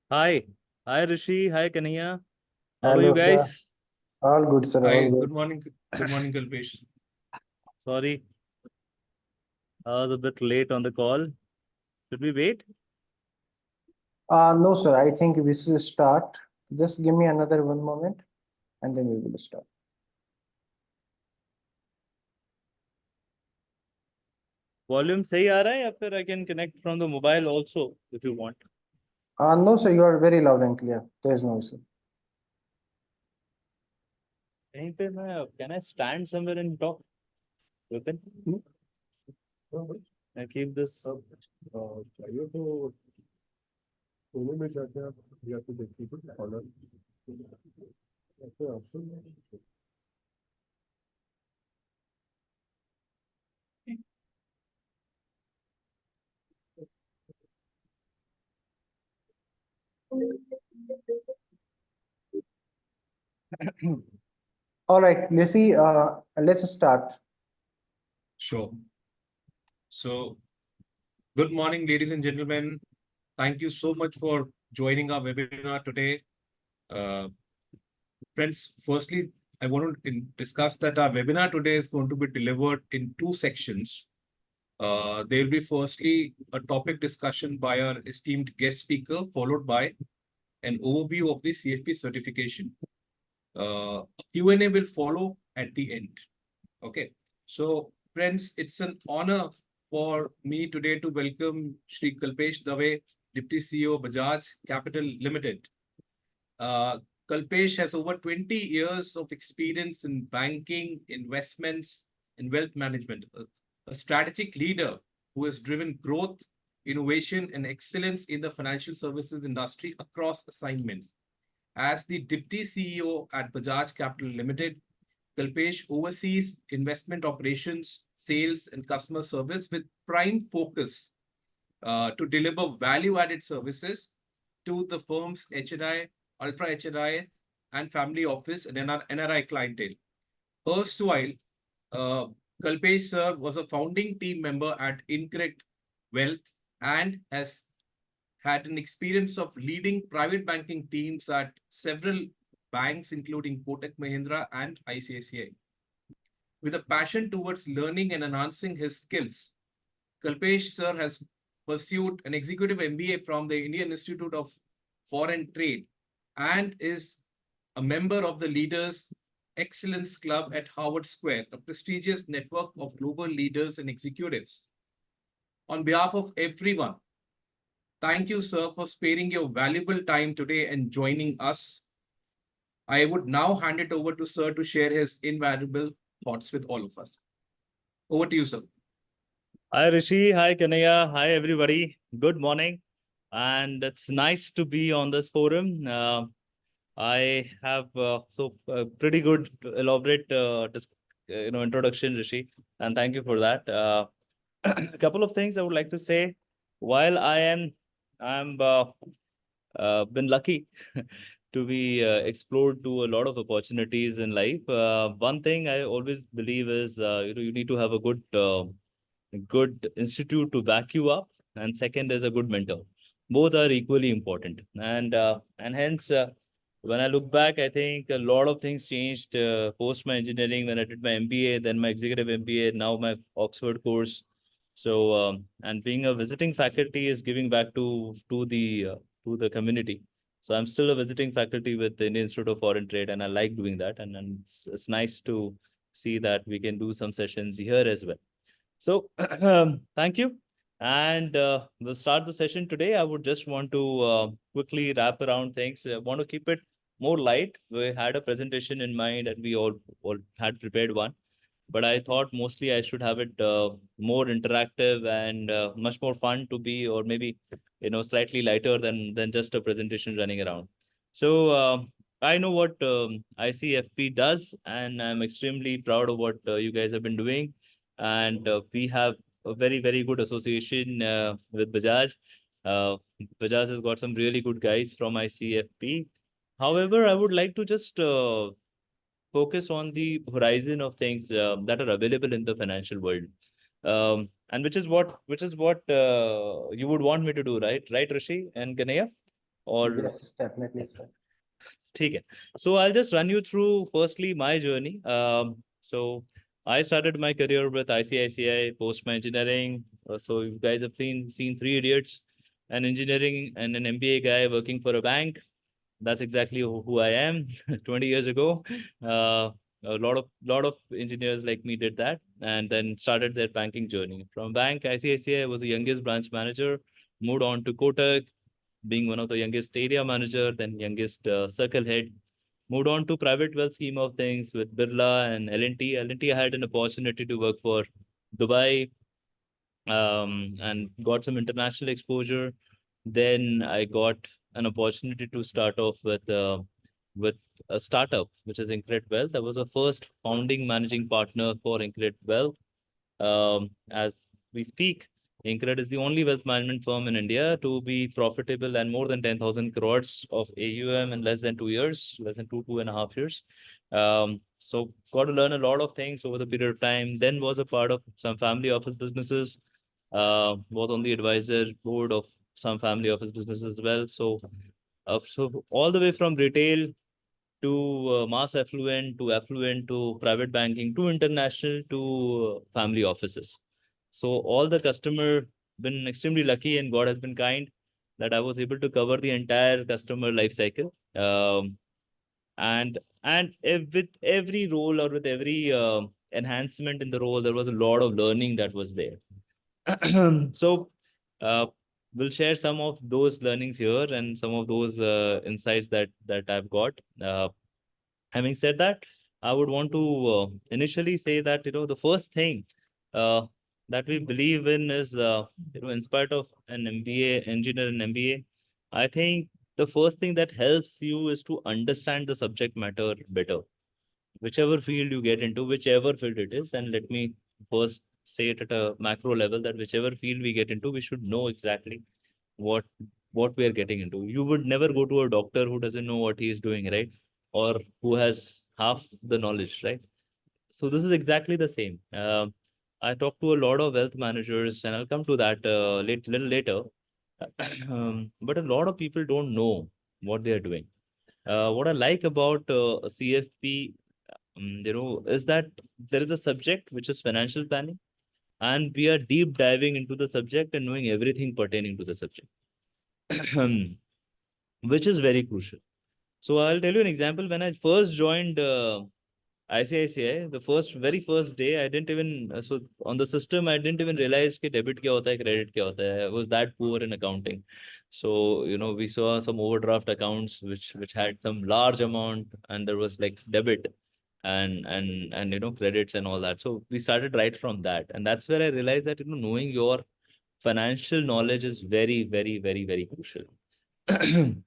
Hi. Hi, Rishi. Hi, Kanaya. How are you Hello, sir. guys? All good, sir. All Hi, good. good morning. Good morning, Kalpesh. Sorry, I was a bit late on the call. Should we wait? No, sir. I think we should start. Just give me another one moment, and then we will start. Volume सही आ रहा है या फिर I can connect from the mobile also if you want. No, sir. You are very loud and clear. There is no issue. कहीं पे मैं Can I stand somewhere and talk? You can. I keep this. चाहिए तो सोने में जाके आप या तो देखिए कुछ ऑर्डर ऐसे option All right, let's see. Let's start. Sure. So, good morning, ladies and gentlemen. Thank you so much for joining our webinar today. Uh, Friends, firstly, I want to discuss that our webinar today is going to be delivered in two sections. There will be firstly a topic discussion by our esteemed guest speaker, followed by an overview of the CFP certification. Q&A will follow at the end. Okay. So, friends, it's an honor for me today to welcome Shri Kalpesh Dave, Deputy CEO, Bajaj Capital Limited. Kalpesh has over 20 years of experience in banking, investments, and wealth management, a strategic leader who has driven growth, innovation, and excellence in the financial services industry across assignments. As the Deputy CEO at Bajaj Capital Limited, Kalpesh oversees investment operations, sales, and customer service with prime focus to deliver value-added services to the firm's HNI, ultra HNI, and family office and NRI clientele. Erstwhile, uh, Kalpesh sir was a founding team member at Incorrect Wealth and has had an experience of leading private banking teams at several banks, including Kotak Mahindra and ICICI. With a passion towards learning and enhancing his skills, Kalpesh sir has pursued an executive MBA from the Indian Institute of Foreign Trade and is a member of the Leaders Excellence Club at Harvard Square, a prestigious network of global leaders and executives. On behalf of everyone, thank you, sir, for sparing your valuable time today and joining us. I would now hand it over to sir to share his invaluable thoughts with all of us. Over to you, sir. Hi, Rishi. Hi, Kanaya. Hi, everybody. Good morning. And it's nice to be on this forum. I have pretty good elaborate introduction, Rishi, and thank you for that. A couple of things I would like to say. While I'm been lucky to be explored to a lot of opportunities in life. One thing I always believe is you need to have a good institute to back you up, and second is a good mentor. Both are equally important, and hence when I look back, I think a lot of things changed post my engineering when I did my MBA, then my executive MBA, now my Oxford course. So and being a visiting faculty is giving back to the community. So I'm still a visiting faculty with the Indian Institute of Foreign Trade, and I like doing that. And it's nice to see that we can do some sessions here as well. So thank you. And we'll start the session today. I would just want to quickly wrap around things. I want to keep it more light. We had a presentation in mind and we all had prepared one. But I thought mostly I should have it more interactive and much more fun to be, or maybe, slightly lighter than just a presentation running around. So I know what ICFP does, and I'm extremely proud of what you guys have been doing. And we have a very, very good association with Bajaj. Uh, Bajaj has got some really good guys from ICFP. However, I would like to just focus on the horizon of things that are available in the financial world, and which is what you would want me to do, right, Rishi and Ganaya? or Yes, definitely, sir. ठीक है. So I'll just run you through firstly my journey. So I started my career with ICICI post my engineering. So you guys have seen Three Idiots, an engineering and an MBA guy working for a bank. That's exactly who I am. 20 years ago, a lot of engineers like me did that, and then started their banking journey. From bank, ICICI was the youngest branch manager. Moved on to Kotak, being one of the youngest area manager, then youngest circle head. Moved on to private wealth scheme of things with Birla and L&T. L&T, I had an opportunity to work for Dubai, and got some international exposure. Then I got an opportunity to start off with a startup, which is Incred Wealth. I was the first founding managing partner for Incred Wealth. As we speak, Incred is the only wealth management firm in India to be profitable and more than 10,000 crores of AUM in less than 2 years, less than 2.5 years. So got to learn a lot of things over the period of time. Then was a part of some family office businesses, was on the advisor board of some family office businesses as well. So all the way from retail to mass affluent to private banking to international to family offices. So all the customer been extremely lucky, and God has been kind that I was able to cover the entire customer life cycle. And with every role or with every enhancement in the role, there was a lot of learning that was there. So uh, we'll share some of those learnings here and some of those insights that I've got. Having said that, I would want to initially say that the first thing uh, that we believe in is in spite of an MBA engineer and MBA, I think the first thing that helps you is to understand the subject matter better, whichever field you get into, whichever field it is. And let me first say it at a macro level that whichever field we get into, we should know exactly what what we are getting into. You would never go to a doctor who doesn't know what he is doing, right? Or who has half the knowledge, right? So this is exactly the same. I talk to a lot of wealth managers, and I'll come to that little later. But a lot of people don't know what they are doing. What I like about CFP, is that there is a subject which is financial planning, and we are deep diving into the subject and knowing everything pertaining to the subject, which is very crucial. So I'll tell you an example. When I first joined ICICI, the very first day, I didn't even so on the system, I didn't even realize कि debit क्या होता है, credit क्या होता है. I was that poor in accounting. So we saw some overdraft accounts which had some large amount, and there was like debit and credits and all that. So we started right from that, and that's where I realized that knowing your financial knowledge is very, very, very, very crucial. And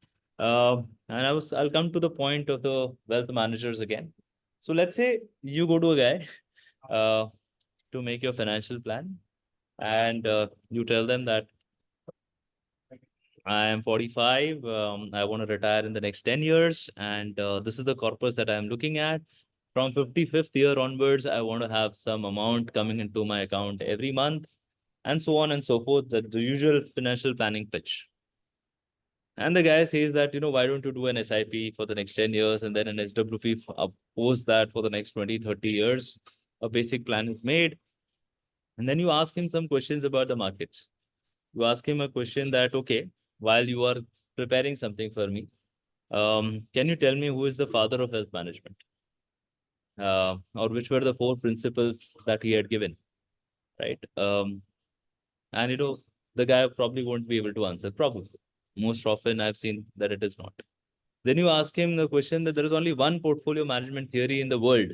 I'll come to the point of the wealth managers again. So let's say you go to a guy to make your financial plan, and you tell them that I am 45, I want to retire in the next 10 years, and this is the corpus that I'm looking at. From 55th year onwards, I want to have some amount coming into my account every month, and so on and so forth. The usual financial planning pitch. And the guy says that, why don't you do an SIP for the next 10 years and then an SWP post that for the next 20, 30 years? A basic plan is made. And then you ask him some questions about the markets. You ask him a question that, okay, while you are preparing something for me, can you tell me who is the father of wealth management? Or which were the four principles that he had given, right? And the guy probably won't be able to answer, probably. Most often I've seen that it is not. Then you ask him the question that there is only one portfolio management theory in the world,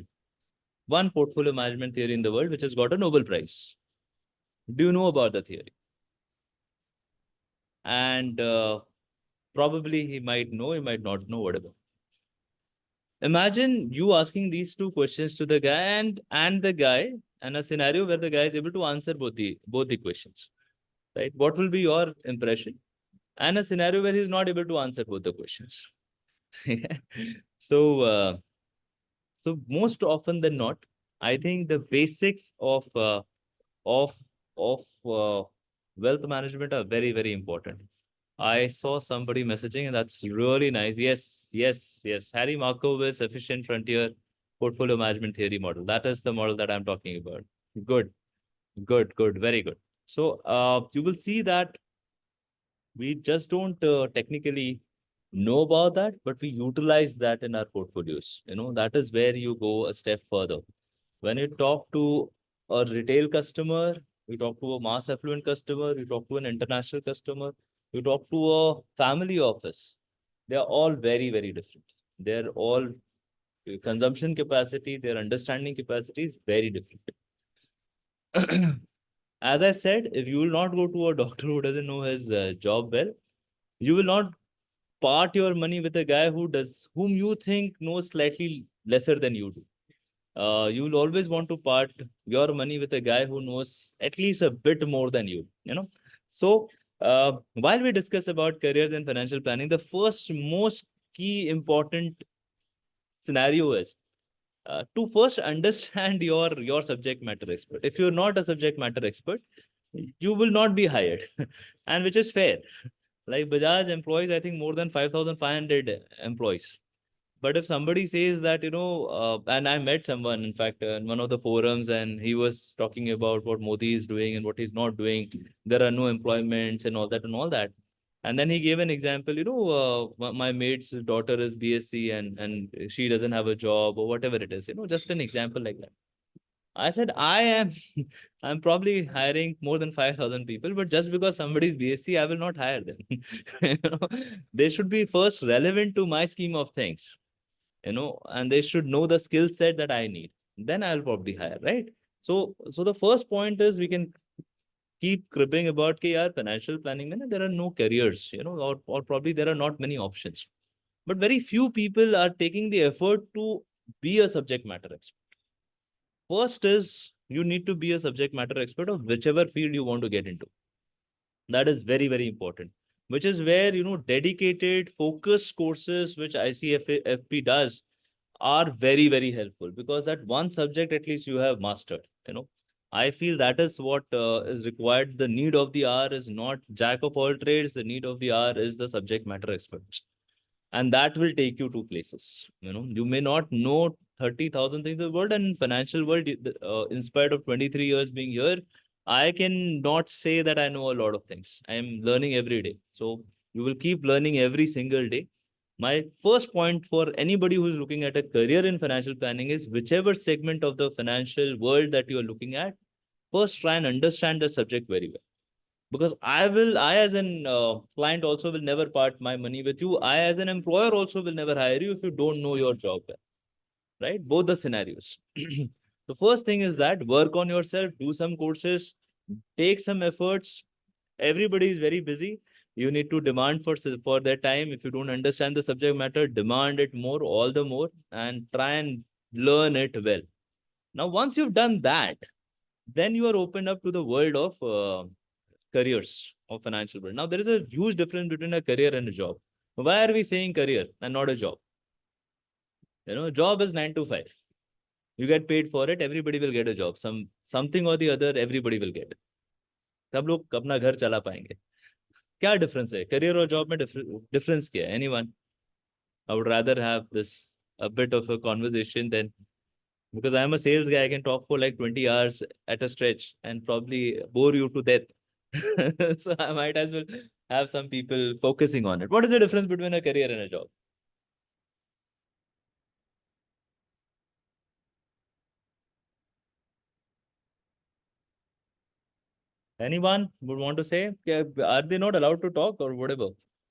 which has got a Nobel Prize. Do you know about the theory? And probably he might know, he might not know, whatever. Imagine you asking these two questions to the guy, and the guy, and a scenario where the guy is able to answer both the questions, right? What will be your impression? And a scenario where he's not able to answer both the questions. So, so most often than not, I think the basics of of wealth management are very, very important. I saw somebody messaging, and that's really nice. Yes, yes, yes. Harry Markowitz efficient frontier portfolio management theory model. That is the model that I'm talking about. Good, good, good, very good. So you will see that we just don't technically know about that, but we utilize that in our portfolios. That is where you go a step further. When you talk to a retail customer, you talk to a mass affluent customer, you talk to an international customer, you talk to a family office, they are all very, very different. They're all consumption capacity, their understanding capacity is very different. As I said, if you will not go to a doctor who doesn't know his job well, you will not part your money with a guy whom you think knows slightly lesser than you do. You will always want to part your money with a guy who knows at least a bit more than you. So while we discuss about careers and financial planning, the first most key important scenario is to first understand your subject matter expert. If you're not a subject matter expert, you will not be hired, and which is fair. Like Bajaj employs, I think more than 5,500 employees. But if somebody says that, and I met someone, in fact, in one of the forums, and he was talking about what Modi is doing and what he's not doing. There are no employments and all that and all that. And then he gave an example, my mate's daughter is BSc and she doesn't have a job or whatever it is, just an example like that. I said, I'm probably hiring more than 5,000 people, but just because somebody's BSc, I will not hire them. They should be first relevant to my scheme of things, and they should know the skill set that I need. Then I'll probably hire, right? So the first point is we can keep cribbing about financial planning, there are no careers, or probably there are not many options. But very few people are taking the effort to be a subject matter expert. First is you need to be a subject matter expert of whichever field you want to get into. That is very, very important, which is where, dedicated focused courses, which ICFP does, are very, very helpful, because that one subject at least you have mastered. I feel that is what is required. The need of the hour is not jack of all trades. The need of the hour is the subject matter expert. And that will take you to places. You may not know 30,000 things in the world, and in financial world, in spite of 23 years being here, I can not say that I know a lot of things. I am learning every day. So you will keep learning every single day. My first point for anybody who's looking at a career in financial planning is whichever segment of the financial world that you are looking at, first try and understand the subject very well. Because I as an client also will never part my money with you. I as an employer also will never hire you if you don't know your job well, right? Both the scenarios. The first thing is that work on yourself, do some courses, take some efforts. Everybody is very busy. You need to demand for their time. If you don't understand the subject matter, demand it more, all the more, and try and learn it well. Now, once you've done that, then you are opened up to the world of careers of financial world. Now, there is a huge difference between a career and a job. Why are we saying career and not a job? Job is 9 to 5. You get paid for it. Everybody will get a job. Something or the other, everybody will get. सब लोग अपना घर चला पाएंगे. क्या difference है? Career और job में difference क्या है? Anyone? I would rather have this a bit of a conversation than, because I am a sales guy, I can talk for like 20 hours at a stretch and probably bore you to death. So I might as well have some people focusing on it. What is the difference between a career and a job? Anyone would want to say? Are they not allowed to talk or whatever?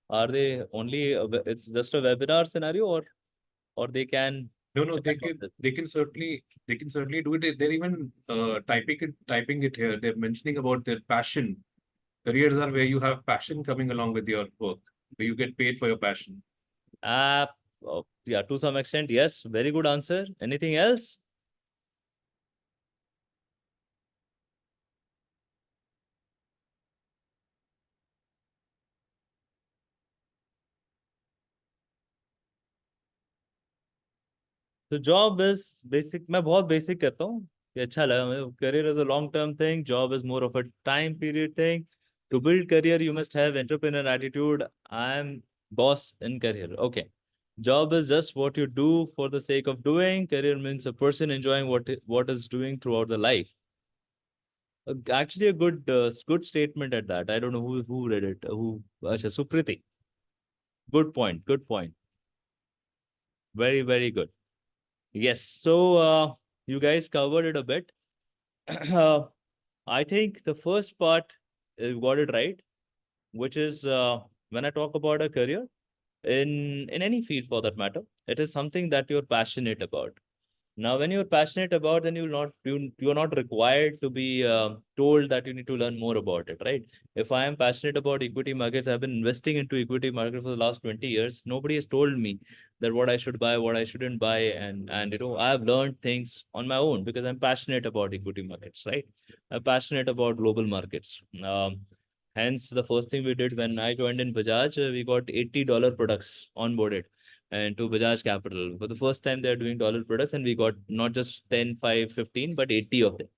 Are they only, it's just a webinar scenario, or they can No, no, chat on this? they can certainly do it. They're even typing it here. They're mentioning about their passion. Careers are where you have passion coming along with your work, where you get paid for your passion. Yeah, to some extent, yes. Very good answer. Anything else? तो job is basic. मैं बहुत basic करता हूँ कि अच्छा लगा मुझे. Career is a long term thing. Job is more of a time period thing. To build career, you must have entrepreneur attitude. I'm boss in career. Okay. Job is just what you do for the sake of doing. Career means a person enjoying what is doing throughout the life. Actually, a good statement at that. I don't know who read it. Who? Asha, Supriti. Good point. Good point. Very good. Yes. So you guys covered it a bit. I think the first part you got it right, which is when I talk about a career in any field for that matter, it is something that you're passionate about. Now, when you're passionate about, then you're not required to be told that you need to learn more about it, right? If I am passionate about equity markets, I've been investing into equity market for the last 20 years. Nobody has told me that what I should buy, what I shouldn't buy, and I've learned things on my own because I'm passionate about equity markets, right? I'm passionate about global markets. Hence, the first thing we did when I joined in Bajaj, we got $80 products onboarded and to Bajaj Capital. For the first time, they're doing dollar products, and we got not just 10, 5, 15, but 80 of them.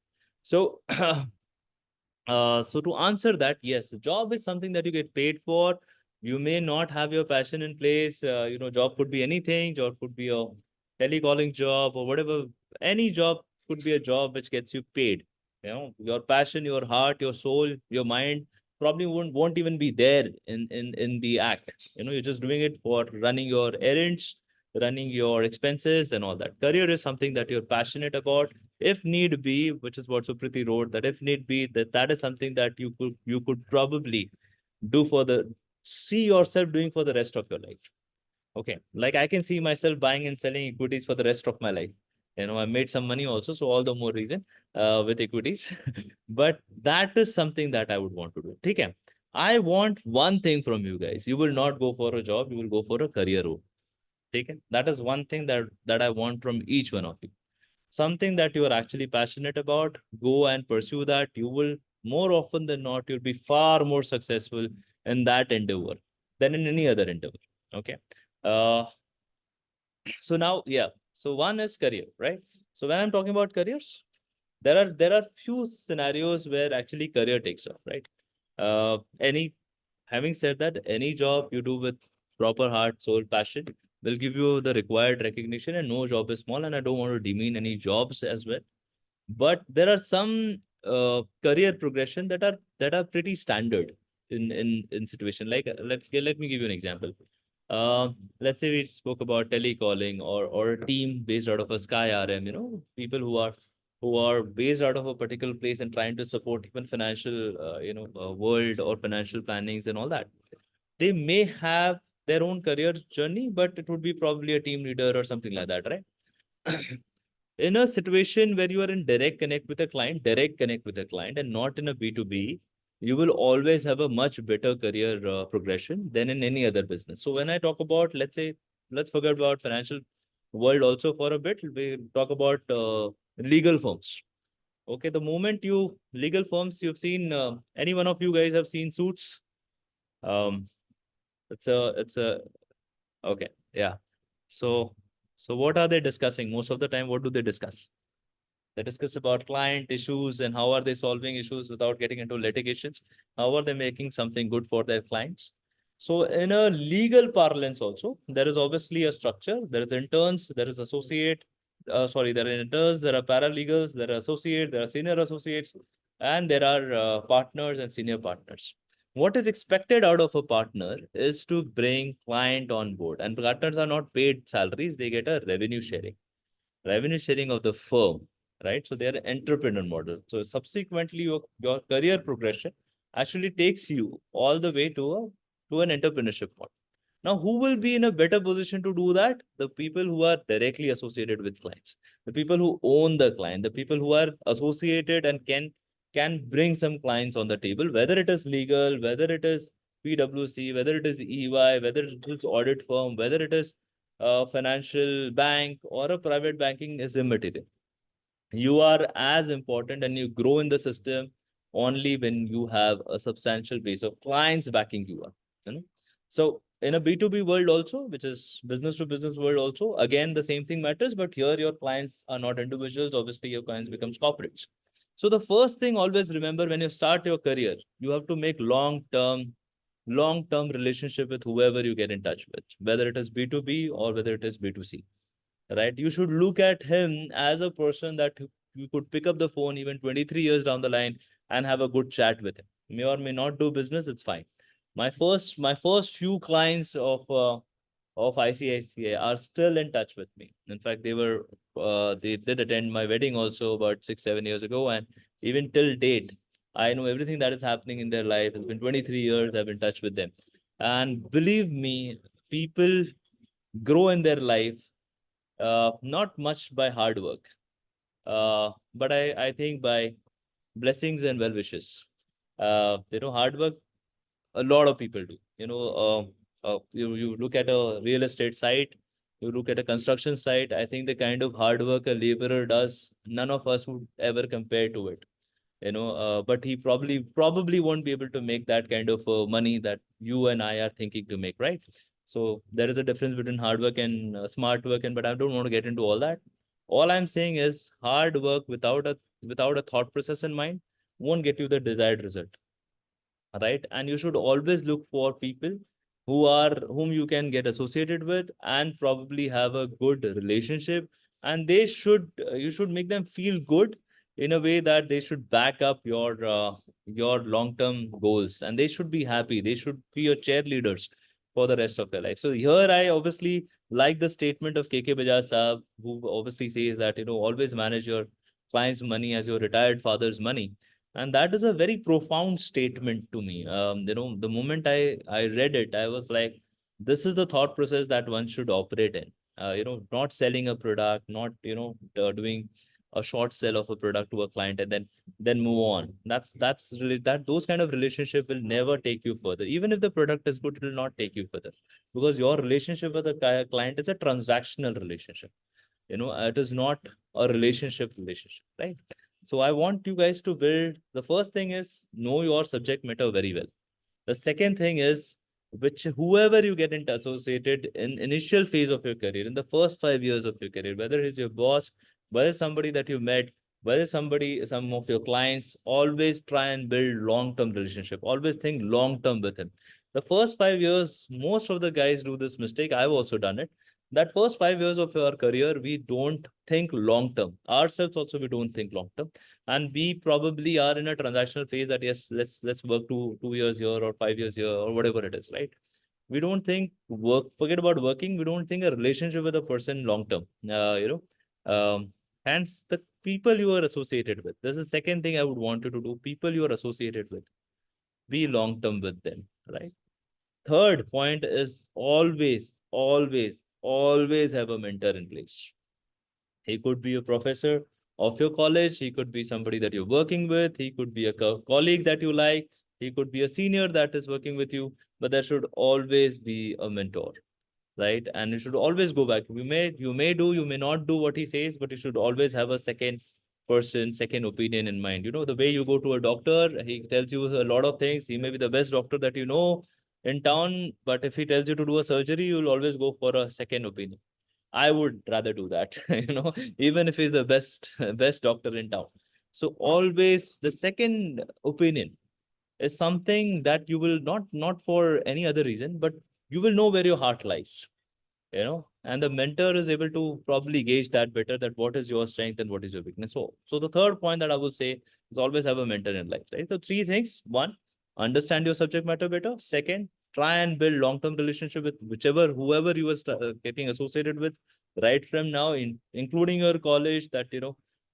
So, so to answer that, yes, job is something that you get paid for. You may not have your passion in place. Job could be anything. Job could be a telecalling job or whatever. Any job could be a job which gets you paid. Your passion, your heart, your soul, your mind probably won't even be there in the act. You're just doing it for running your errands, running your expenses, and all that. Career is something that you're passionate about if need be, which is what Supriti wrote, that if need be, that is something that you could probably do for the see yourself doing for the rest of your life. Okay. Like I can see myself buying and selling equities for the rest of my life. I made some money also, so all the more reason with equities. But that is something that I would want to do. Okay. I want one thing from you guys. You will not go for a job, you will go for a career role. Okay. That is one thing that I want from each one of you. Something that you are actually passionate about, go and pursue that. You will more often than not, you'll be far more successful in that endeavor than in any other endeavor. Okay. Uh, so now, yeah. So one is career, right? So when I'm talking about careers, there are few scenarios where actually career takes off, right? Any Having said that, any job you do with proper heart, soul, passion will give you the required recognition, and no job is small. And I don't want to demean any jobs as well, but there are some career progression that are pretty standard in situation. Like let me give you an example. Let's say we spoke about telecalling or a team based out of a Sky RM. People who are based out of a particular place and trying to support even financial world or financial plannings and all that. They may have their own career journey, but it would be probably a team leader or something like that, right? In a situation where you are in direct connect with a client and not in a B2B, you will always have a much better career progression than in any other business. So when I talk about, let's say, let's forget about financial world also for a bit. We talk about legal firms. Okay, the moment legal firms, you've seen, any one of you guys have seen Suits? Um, it's a okay, yeah. So, so what are they discussing? Most of the time, what do they discuss? They discuss about client issues and how are they solving issues without getting into litigations. How are they making something good for their clients? So in a legal parlance also, there is obviously a structure. There is interns, there is associate, there are interns, there are paralegals, there are associate, there are senior associates, and there are partners and senior partners. What is expected out of a partner is to bring client on board, and partners are not paid salaries, they get a revenue sharing of the firm, right? So they're an entrepreneur model. So subsequently, your career progression actually takes you all the way to an entrepreneurship model. Now, who will be in a better position to do that? The people who are directly associated with clients, the people who own the client, the people who are associated and can bring some clients on the table, whether it is legal, whether it is PwC, whether it is EY, whether it is audit firm, whether it is a financial bank or a private banking is immaterial. You are as important and you grow in the system only when you have a substantial base of clients backing you up. So in a B2B world also, which is business to business world also, again, the same thing matters, but here your clients are not individuals. Obviously, your clients becomes corporates. So the first thing, always remember, when you start your career, you have to make long-term relationship with whoever you get in touch with, whether it is B2B or whether it is B2C, right? You should look at him as a person that you could pick up the phone even 23 years down the line and have a good chat with him. May or may not do business, it's fine. My first few clients of ICICI are still in touch with me. In fact, they did attend my wedding also about 6-7 years ago, and even till date, I know everything that is happening in their life. It's been 23 years. I've been in touch with them, and believe me, people grow in their life not much by hard work, but I think by blessings and well wishes. Hard work, a lot of people do. You look at a real estate site, you look at a construction site. I think the kind of hard work a laborer does, none of us would ever compare to it. But he probably won't be able to make that kind of money that you and I are thinking to make, right? So there is a difference between hard work and smart work, and but I don't want to get into all that. All I'm saying is hard work without a thought process in mind won't get you the desired result, right? And you should always look for people whom you can get associated with and probably have a good relationship, and you should make them feel good in a way that they should back up your long term goals, and they should be happy. They should be your cheerleaders for the rest of your life. So here I obviously like the statement of KK Bajaj Saab, who obviously says that always manage your client's money as your retired father's money. And that is a very profound statement to me. The moment I read it, I was like, this is the thought process that one should operate in. Not selling a product, not doing a short sell of a product to a client and then move on. That's really that those kind of relationship will never take you further. Even if the product is good, it will not take you further, because your relationship with a client is a transactional relationship. It is not a relationship, right? So I want you guys to build, the first thing is know your subject matter very well. The second thing is, which whoever you get into associated in initial phase of your career, in the first 5 years of your career, whether he's your boss, whether somebody that you met, whether some of your clients, always try and build long-term relationship. Always think long-term with him. The first 5 years, most of the guys do this mistake. I've also done it. That first 5 years of our career, we don't think long-term. Ourselves also, we don't think long-term, and we probably are in a transactional phase that yes, let's work 2 years here or 5 years here or whatever it is, right? We don't think work, forget about working, we don't think a relationship with a person long term. Hence the people you are associated with, this is the second thing I would want you to do. People you are associated with, be long term with them, right? Third point is always have a mentor in place. He could be a professor of your college. He could be somebody that you're working with. He could be a colleague that you like. He could be a senior that is working with you. But there should always be a mentor, right? And you should always go back. You may not do what he says, but you should always have a second person, second opinion in mind. The way you go to a doctor, he tells you a lot of things. He may be the best doctor that you know in town, but if he tells you to do a surgery, you'll always go for a second opinion. I would rather do that, even if he's the best doctor in town. So always the second opinion is something that you will not for any other reason, but you will know where your heart lies, and the mentor is able to probably gauge that better, that what is your strength and what is your weakness. So the third point that I would say is always have a mentor in life, right? So three things: one, understand your subject matter better. Second, try and build long-term relationship with whoever you are getting associated with right from now, including your college, that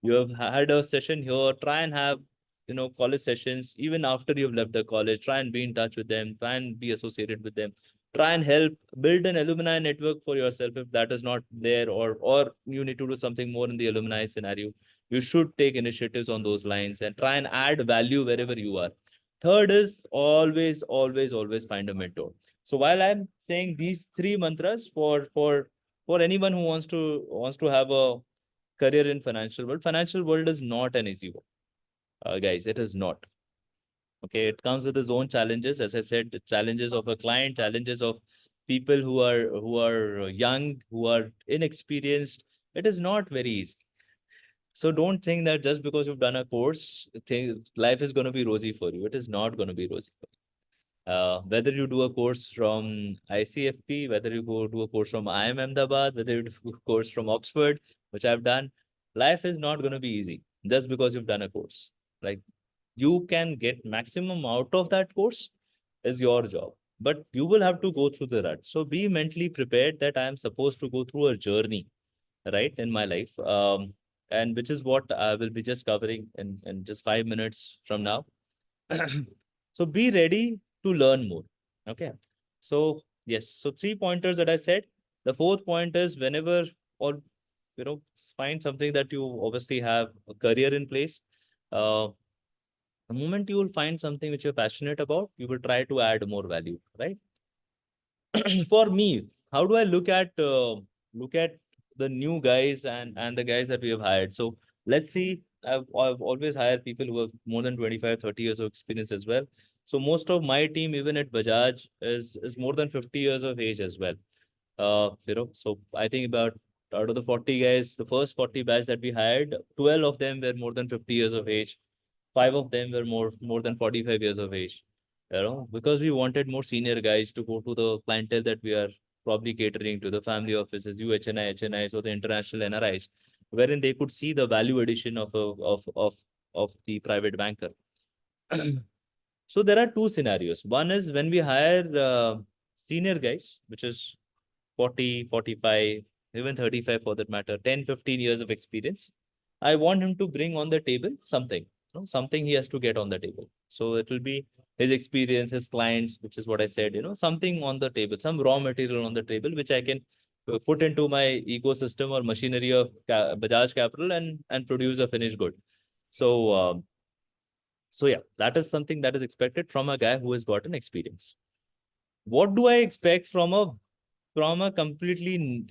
you have had a session here. Try and have college sessions even after you've left the college. Try and be in touch with them, try and be associated with them. Try and help build an alumni network for yourself if that is not there, or you need to do something more in the alumni scenario. You should take initiatives on those lines and try and add value wherever you are. Third is always find a mentor. So while I'm saying these three mantras for anyone who wants to have a career in financial world is not an easy one, guys. It is not. Okay, it comes with its own challenges. As I said, the challenges of a client, challenges of people who are young, who are inexperienced. It is not very easy. So don't think that just because you've done a course, life is going to be rosy for you. It is not going to be rosy for you. Whether you do a course from ICFP, whether you go do a course from IIM Ahmedabad, whether you do a course from Oxford, which I've done, life is not going to be easy just because you've done a course. Like, you can get maximum out of that course is your job, but you will have to go through the rut. So be mentally prepared that I am supposed to go through a journey, right, in my life. And which is what I will be just covering in just 5 minutes from now. So be ready to learn more. Okay. So yes, so 3 pointers that I said. The fourth point is whenever, or find something that you obviously have a career in place. The moment you will find something which you're passionate about, you will try to add more value, right? For me, how do I look at the new guys and the guys that we have hired? So let's see. I've always hired people who have more than 25, 30 years of experience as well. So most of my team, even at Bajaj, is more than 50 years of age as well. So I think about out of the 40 guys, the first 40 batch that we hired, 12 of them were more than 50 years of age. 5 of them were more than 45 years of age, because we wanted more senior guys to go to the clientele that we are probably catering to, the family offices, UHNI, HNIs, or the international NRIs, wherein they could see the value addition of the private banker. So there are two scenarios. One is when we hire senior guys, which is 40, 45, even 35 for that matter, 10, 15 years of experience. I want him to bring on the table something, something he has to get on the table. So it will be his experience, his clients, which is what I said, something on the table, some raw material on the table, which I can put into my ecosystem or machinery of Bajaj Capital and produce a finished good. So yeah, that is something that is expected from a guy who has got an experience. What do I expect from a completely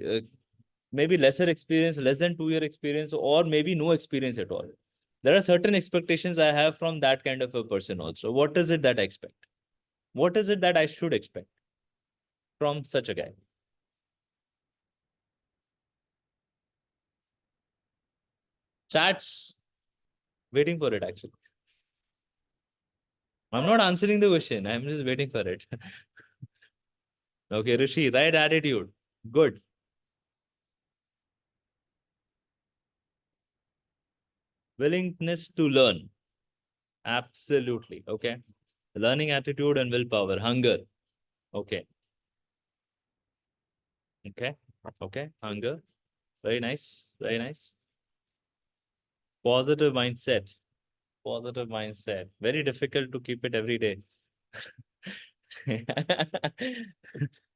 maybe lesser experience, less than 2 year experience, or maybe no experience at all? There are certain expectations I have from that kind of a person also. What is it that I expect? What is it that I should expect from such a guy? Chats, waiting for it actually. I'm not answering the question. I'm just waiting for it. Okay, Rishi, right attitude. Good. Willingness to learn. Absolutely. Okay. Learning attitude and willpower. Hunger. Okay. Okay. Okay. Hunger. Very nice. Very nice. Positive mindset. Positive mindset. Very difficult to keep it every day.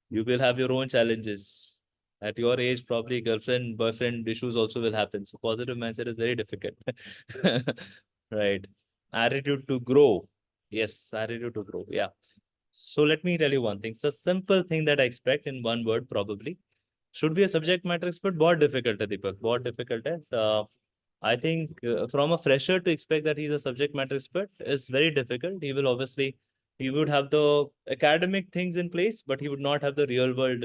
You will have your own challenges. At your age, probably girlfriend, boyfriend issues also will happen. So positive mindset is very difficult. Right. Attitude to grow. Yes, attitude to grow. Yeah. So let me tell you one thing. It's a simple thing that I expect in one word, probably. Should be a subject matter expert. बहुत difficult है, Deepak. बहुत difficult है. I think from a fresher to expect that he's a subject matter expert is very difficult. He would have the academic things in place, but he would not have the real world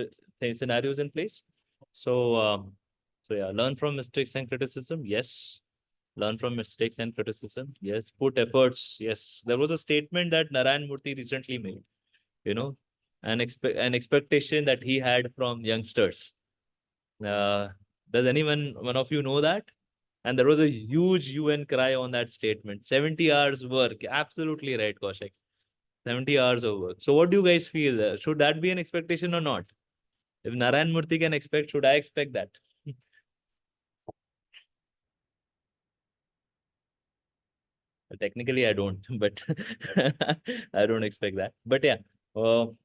scenarios in place. So yeah, learn from mistakes and criticism. Yes. Learn from mistakes and criticism. Yes. Put efforts. Yes. There was a statement that Narayan Murthy recently made, an expectation that he had from youngsters. Does one of you know that? And there was a huge UN cry on that statement. 70 hours work. Absolutely right, Kaushik. 70 hours of work. So what do you guys feel? Should that be an expectation or not? If Narayan Murthy can expect, should I expect that? Technically, I don't, but I don't expect that. But yeah,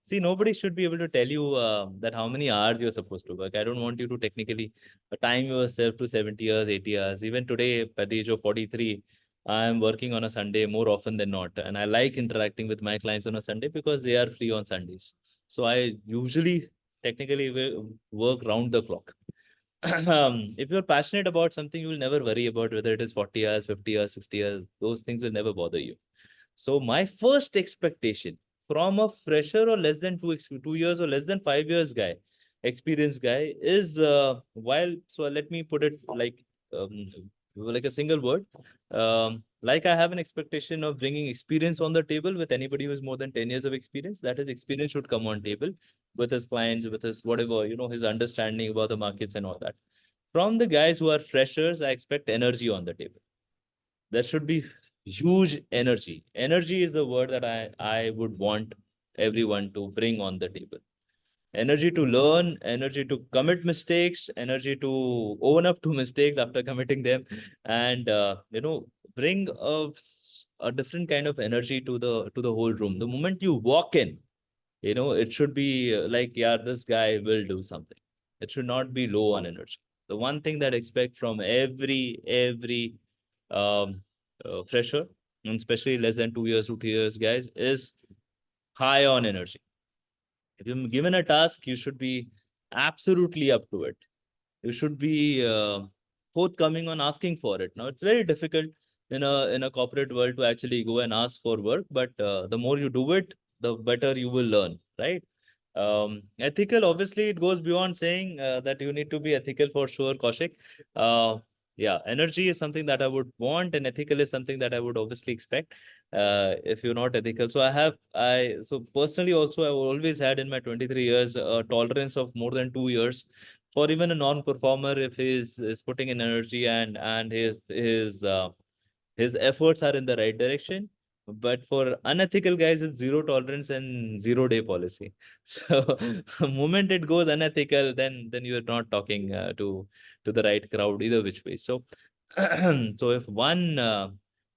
see, nobody should be able to tell you that how many hours you're supposed to work. I don't want you to technically time yourself to 70 hours, 80 hours. Even today, at the age of 43, I'm working on a Sunday more often than not. And I like interacting with my clients on a Sunday because they are free on Sundays. So I usually technically will work round the clock. If you're passionate about something, you will never worry about whether it is 40 hours, 50 hours, 60 hours. Those things will never bother you. So my first expectation from a fresher or less than 2 years or less than 5 years guy, experienced guy is so let me put it like like a single word. Like I have an expectation of bringing experience on the table with anybody who has more than 10 years of experience. That is, experience should come on table with his clients, with his whatever, his understanding about the markets and all that. From the guys who are freshers, I expect energy on the table. There should be huge energy. Energy is the word that I would want everyone to bring on the table. Energy to learn, energy to commit mistakes, energy to own up to mistakes after committing them, and bring a different kind of energy to the whole room. The moment you walk in, it should be like, yeah, this guy will do something. It should not be low on energy. The one thing that I expect from every um, fresher, and especially less than 2 years, 2 years guys, is high on energy. If you're given a task, you should be absolutely up to it. You should be forthcoming on asking for it. Now, it's very difficult in a corporate world to actually go and ask for work, but the more you do it, the better you will learn, right? Ethical, obviously, it goes beyond saying that you need to be ethical for sure, Kaushik. Yeah, energy is something that I would want, and ethical is something that I would obviously expect if you're not ethical. So so personally also, I've always had in my 23 years a tolerance of more than 2 years for even a non-performer if is putting in energy and his efforts are in the right direction. But for unethical guys, it's zero tolerance and 0 day policy. So the moment it goes unethical, then you're not talking to the right crowd either which way. So so if one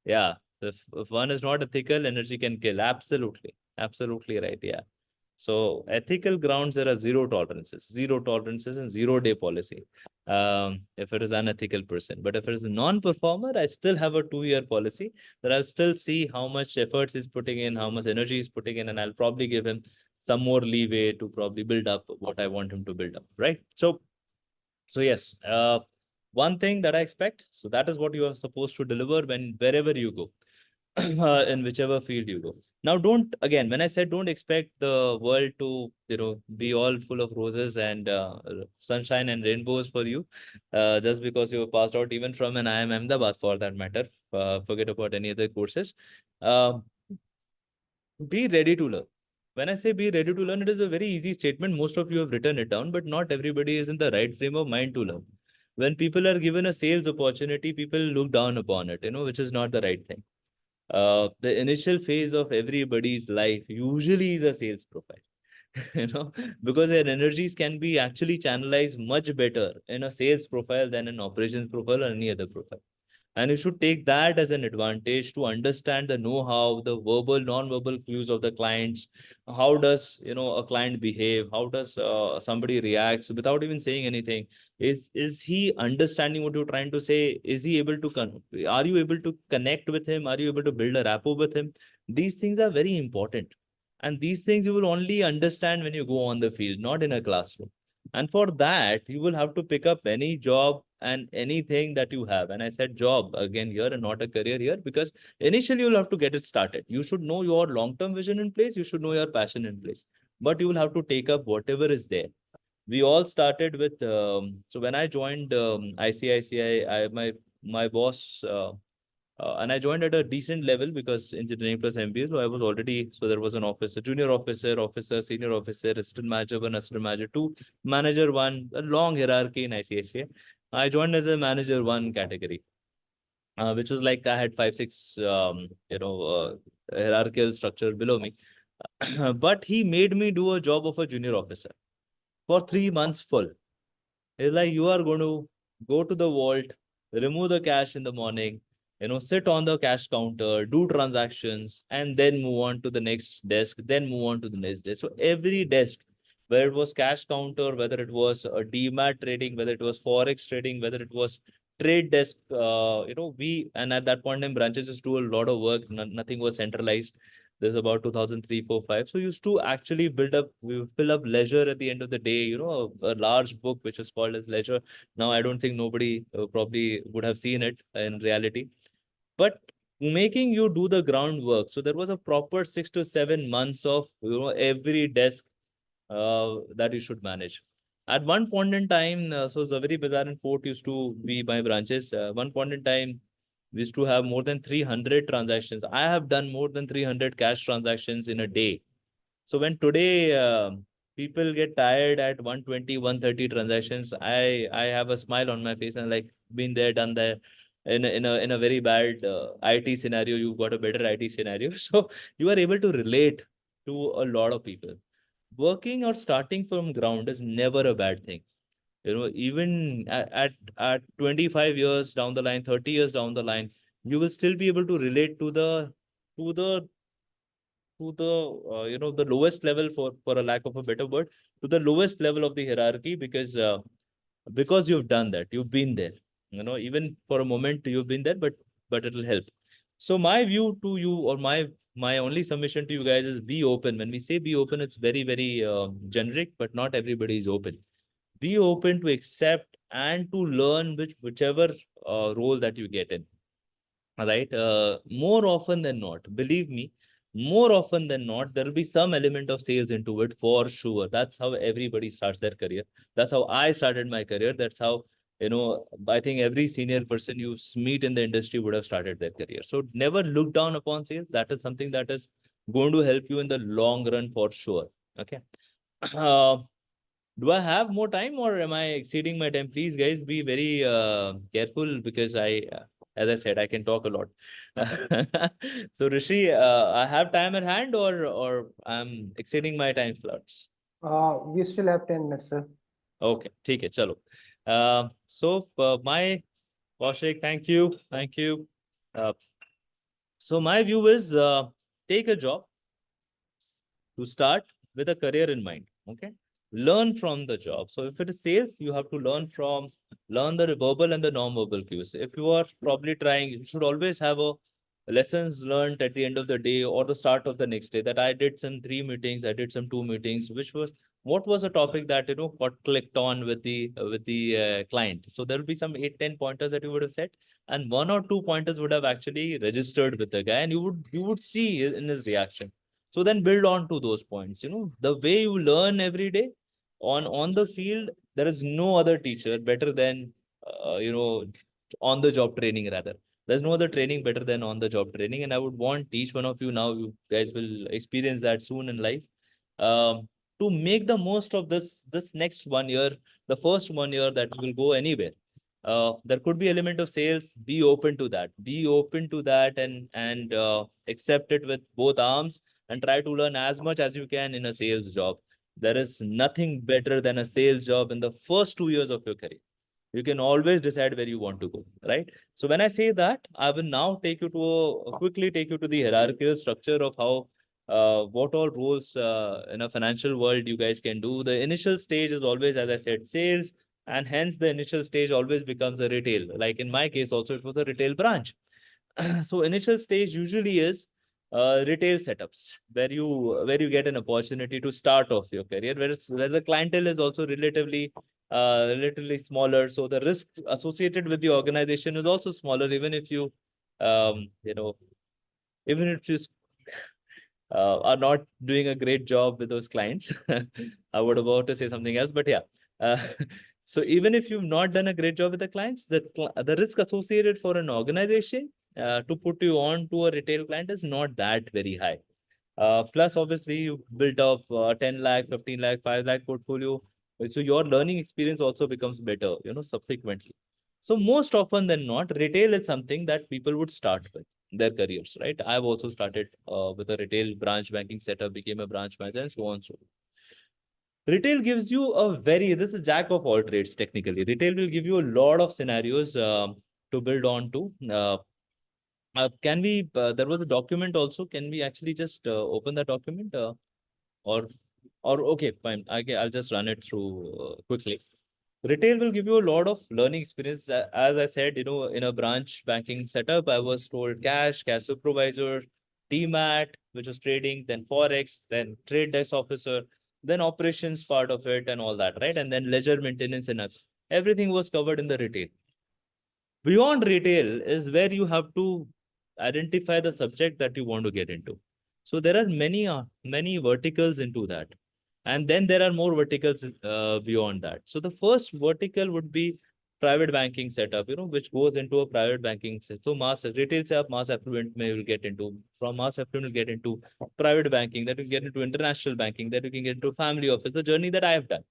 yeah, if one is not ethical, energy can kill. Absolutely. Absolutely right. Yeah. So ethical grounds, there are zero tolerances and 0 day policy. If it is unethical person, but if it is a non-performer, I still have a 2 year policy that I'll still see how much efforts he's putting in, how much energy he's putting in, and I'll probably give him some more leeway to probably build up what I want him to build up. Right. So yes, one thing that I expect, so that is what you are supposed to deliver wherever you go. In whichever field you go. Now, when I said don't expect the world to, be all full of roses and sunshine and rainbows for you, just because you were passed out even from an IIM Ahmedabad for that matter. Forget about any other courses. Uh, be ready to learn. When I say be ready to learn, it is a very easy statement. Most of you have written it down, but not everybody is in the right frame of mind to learn. When people are given a sales opportunity, people look down upon it, which is not the right thing. The initial phase of everybody's life usually is a sales profile, because their energies can be actually channelized much better in a sales profile than an operations profile or any other profile. And you should take that as an advantage to understand the know-how, the verbal, non-verbal cues of the clients. How does, a client behave? How does somebody reacts without even saying anything? Is he understanding what you're trying to say? Is he able to are you able to connect with him? Are you able to build a rapport with him? These things are very important. And these things you will only understand when you go on the field, not in a classroom. And for that, you will have to pick up any job and anything that you have. And I said job again here and not a career here, because initially you'll have to get it started. You should know your long-term vision in place. You should know your passion in place. But you will have to take up whatever is there. We all started with, so when I joined ICICI, my boss, and I joined at a decent level because engineering plus MBA. So I was already, so there was an officer, junior officer, senior officer, assistant manager one, assistant manager two, manager one, a long hierarchy in ICICI. I joined as a manager one category, which was like I had 5, 6, hierarchical structure below me. But he made me do a job of a junior officer for 3 months full. It's like you are going to go to the vault, remove the cash in the morning, sit on the cash counter, do transactions, and then move on to the next desk, then move on to the next desk. So every desk, whether it was cash counter, whether it was a demat trading, whether it was forex trading, whether it was trade desk, and at that point in branches used to do a lot of work. Nothing was centralized. There's about 2003, 4, 5. So used to actually we fill up leisure at the end of the day, a large book which is called as leisure. Now, I don't think nobody probably would have seen it in reality, but making you do the groundwork. So there was a proper 6 to 7 months of, every desk that you should manage. At one point in time, so Zaveri Bazaar and Fort used to be my branches. One point in time, we used to have more than 300 transactions. I have done more than 300 cash transactions in a day. So when today people get tired at 120, 130 transactions, I have a smile on my face and like been there, done that. In a very bad IT scenario, you've got a better IT scenario. So you are able to relate to a lot of people. Working or starting from ground is never a bad thing. Even at 25 years down the line, 30 years down the line, you will still be able to relate to the the lowest level, for a lack of a better word, to the lowest level of the hierarchy, because you've done that, you've been there, even for a moment you've been there, but it'll help. So my view to you, or my only submission to you guys, is be open. When we say be open, it's very, very generic, but not everybody is open. Be open to accept and to learn whichever role that you get in. All right. More often than not, believe me, more often than not, there will be some element of sales into it for sure. That's how everybody starts their career. That's how I started my career. That's how, I think every senior person you meet in the industry would have started their career. So never look down upon sales. That is something that is going to help you in the long run for sure. Okay. Uh, do I have more time, or am I exceeding my time? Please, guys, be very careful, because as I said, I can talk a lot. So, Rishi, I have time at hand, or I'm exceeding my time slots. We still have 10 minutes, sir. Okay, ठीक है, चलो. My Kaushik, thank you. Uh, so my view is, take a job to start with a career in mind. Okay. Learn from the job. So if it is sales, you have to learn the verbal and the non-verbal cues. If you are probably trying, you should always have a lessons learned at the end of the day or the start of the next day, that I did some 3 meetings, I did some 2 meetings, which was, what was the topic that, got clicked on with the client. So there will be some 8, 10 pointers that you would have said, and 1 or 2 pointers would have actually registered with the guy, and you would see in his reaction. So then build on to those points. The way you learn every day on the field, there is no other teacher better than, on the job training rather. There's no other training better than on the job training. And I would want each one of you, now you guys will experience that soon in life, to make the most of this next 1 year, the first 1 year that will go anywhere. There could be element of sales. Be open to that. Be open to that, and accept it with both arms, and try to learn as much as you can in a sales job. There is nothing better than a sales job in the first 2 years of your career. You can always decide where you want to go, right? So when I say that, I will now quickly take you to the hierarchical structure of how, what all roles in a financial world you guys can do. The initial stage is always, as I said, sales, and hence the initial stage always becomes a retail. Like in my case, also it was a retail branch. So initial stage usually is retail setups, where you get an opportunity to start off your career, where the clientele is also relatively smaller, so the risk associated with the organization is also smaller, even if you um you know even if you are not doing a great job with those clients. I would about to say something else, but yeah. Uh, so even if you've not done a great job with the clients, the risk associated for an organization to put you on to a retail client is not that very high. Plus, obviously, you built up 10 lakh, 15 lakh, 5 lakh portfolio. So your learning experience also becomes better, subsequently. So most often than not, retail is something that people would start with their careers, right? I've also started with a retail branch banking setup, became a branch manager, and so on. So retail gives you this is jack of all trades technically. Retail will give you a lot of scenarios to build on to. Can we, there was a document also. Can we actually just open the document or, okay, fine. I'll just run it through quickly. Retail will give you a lot of learning experience. As I said, in a branch banking setup, I was told cash supervisor, DMAT, which was trading, then Forex, then trade desk officer, then operations part of it and all that, right? And then ledger maintenance and everything was covered in the retail. Beyond retail is where you have to identify the subject that you want to get into. So there are many verticals into that. And then there are more verticals beyond that. So the first vertical would be private banking setup, which goes into a private banking. So mass retail setup, mass affluent may will get into. From mass affluent will get into private banking, that will get into international banking, that you can get into family office, the journey that I have done.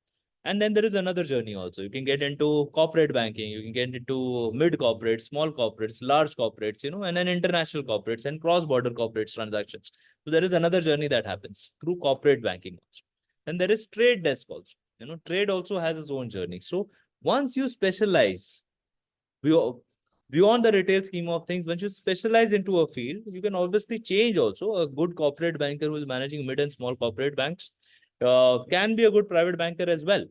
And then there is another journey also. You can get into corporate banking, you can get into mid corporates, small corporates, large corporates, and then international corporates and cross-border corporates transactions. So there is another journey that happens through corporate banking also. And there is trade desk also. Trade also has its own journey. So once you specialize beyond the retail scheme of things, once you specialize into a field, you can obviously change also. A good corporate banker who is managing mid and small corporate banks can be a good private banker as well.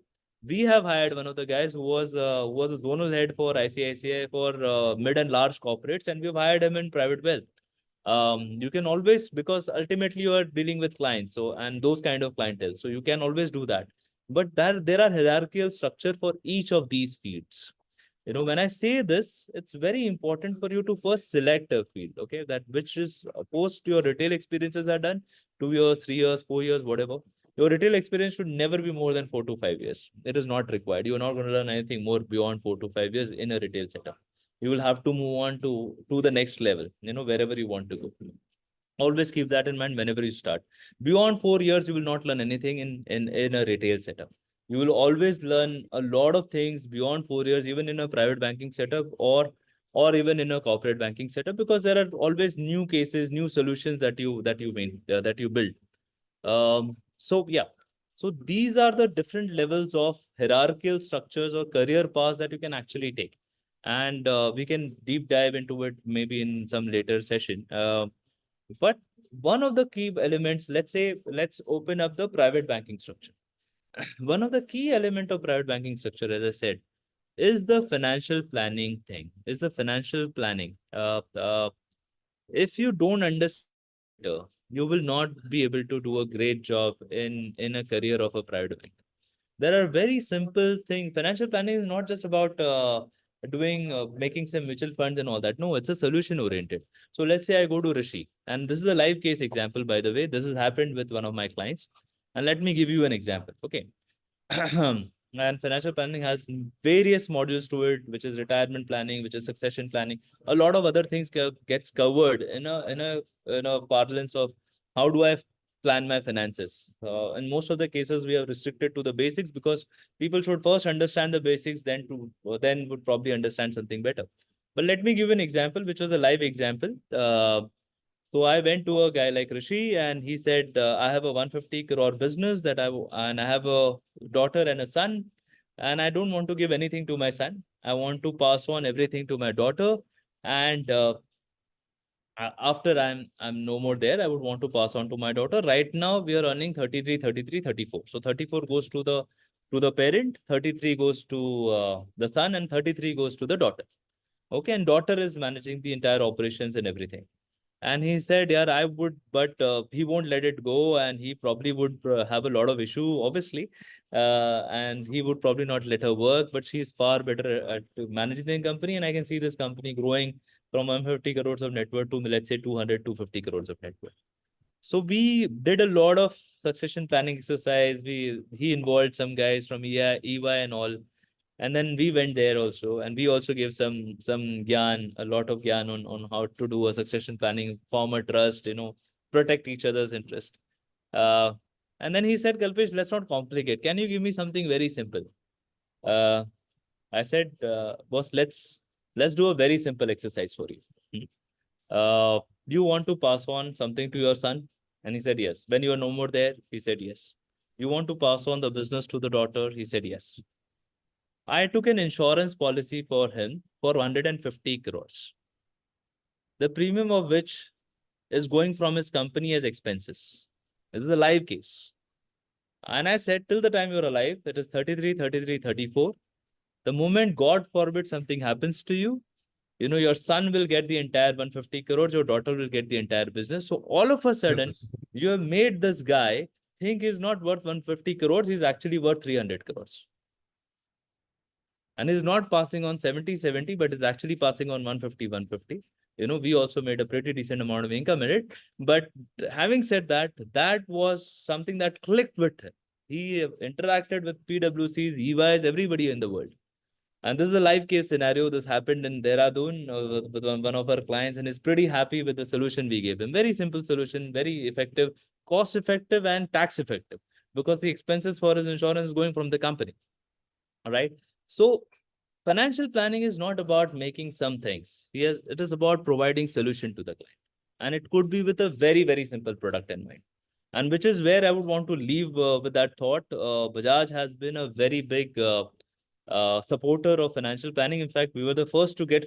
We have hired one of the guys who was a zonal head for ICICI for mid and large corporates, and we've hired him in private wealth. You can always, because ultimately you are dealing with clients, so and those kind of clientele, so you can always do that. But there are hierarchical structure for each of these fields. When I say this, it's very important for you to first select a field, okay, that which is post your retail experiences are done, 2 years, 3 years, 4 years, whatever. Your retail experience should never be more than 4 to 5 years. It is not required. You're not going to learn anything more beyond 4 to 5 years in a retail setup. You will have to move on to the next level, wherever you want to go. Always keep that in mind whenever you start. Beyond 4 years, you will not learn anything in a retail setup. You will always learn a lot of things beyond 4 years, even in a private banking setup or even in a corporate banking setup, because there are always new cases, new solutions that you build. So yeah. So these are the different levels of hierarchical structures or career paths that you can actually take. And we can deep dive into it maybe in some later session. But one of the key elements, let's open up the private banking structure. One of the key element of private banking structure, as I said, is the financial planning thing. Is the financial planning. If you don't understand, you will not be able to do a great job in a career of a private bank. There are very simple things. Financial planning is not just about making some mutual funds and all that. No, it's a solution oriented. So let's say I go to Rishi, and this is a live case example, by the way. This has happened with one of my clients, and let me give you an example. Okay. And financial planning has various modules to it, which is retirement planning, which is succession planning. A lot of other things gets covered in a parlance of how do I plan my finances. In most of the cases, we are restricted to the basics because people should first understand the basics, then would probably understand something better. But let me give an example, which was a live example. So I went to a guy like Rishi, and he said, I have a 150 crore business and I have a daughter and a son, and I don't want to give anything to my son. I want to pass on everything to my daughter, and after I'm no more there, I would want to pass on to my daughter. Right now, we are earning 33, 33, 34. So 34 goes to the parent, 33 goes to the son, and 33 goes to the daughter. Okay, and daughter is managing the entire operations and everything. And he said, yeah, I would, but he won't let it go. And he probably would have a lot of issue, obviously. And he would probably not let her work, but she's far better at managing the company. And I can see this company growing from 150 crores of net worth to, let's say, 200, 250 crores of net worth. So we did a lot of succession planning exercise. He involved some guys from EY and all. And then we went there also, and we also gave some gyan, a lot of gyan on how to do a succession planning, form a trust, protect each other's interest. And then he said, Kalpesh, let's not complicate. Can you give me something very simple? I said, boss, let's do a very simple exercise for you. Do you want to pass on something to your son? And he said, yes. When you are no more there, he said, yes. You want to pass on the business to the daughter? He said, yes. I took an insurance policy for him for 150 crores, the premium of which is going from his company as expenses. This is a live case. And I said, till the time you're alive, it is 33, 33, 34. The moment, God forbid, something happens to you, your son will get the entire 150 crores, your daughter will get the entire business. So all of a sudden, you have made this guy think he's not worth 150 crores, he's actually worth 300 crores. And is not passing on 70, but is actually passing on 150. We also made a pretty decent amount of income in it. But having said that, that was something that clicked with him. He interacted with PwCs, EYs, everybody in the world. And this is a live case scenario. This happened in Dehradun with one of our clients, and he's pretty happy with the solution we gave him. Very simple solution, very effective, cost effective, and tax effective, because the expenses for his insurance is going from the company. All right. So financial planning is not about making some things. Yes, it is about providing solution to the client. And it could be with a very, very simple product in mind. And which is where I would want to leave with that thought. Bajaj has been a very big supporter of financial planning. In fact, we were the first to get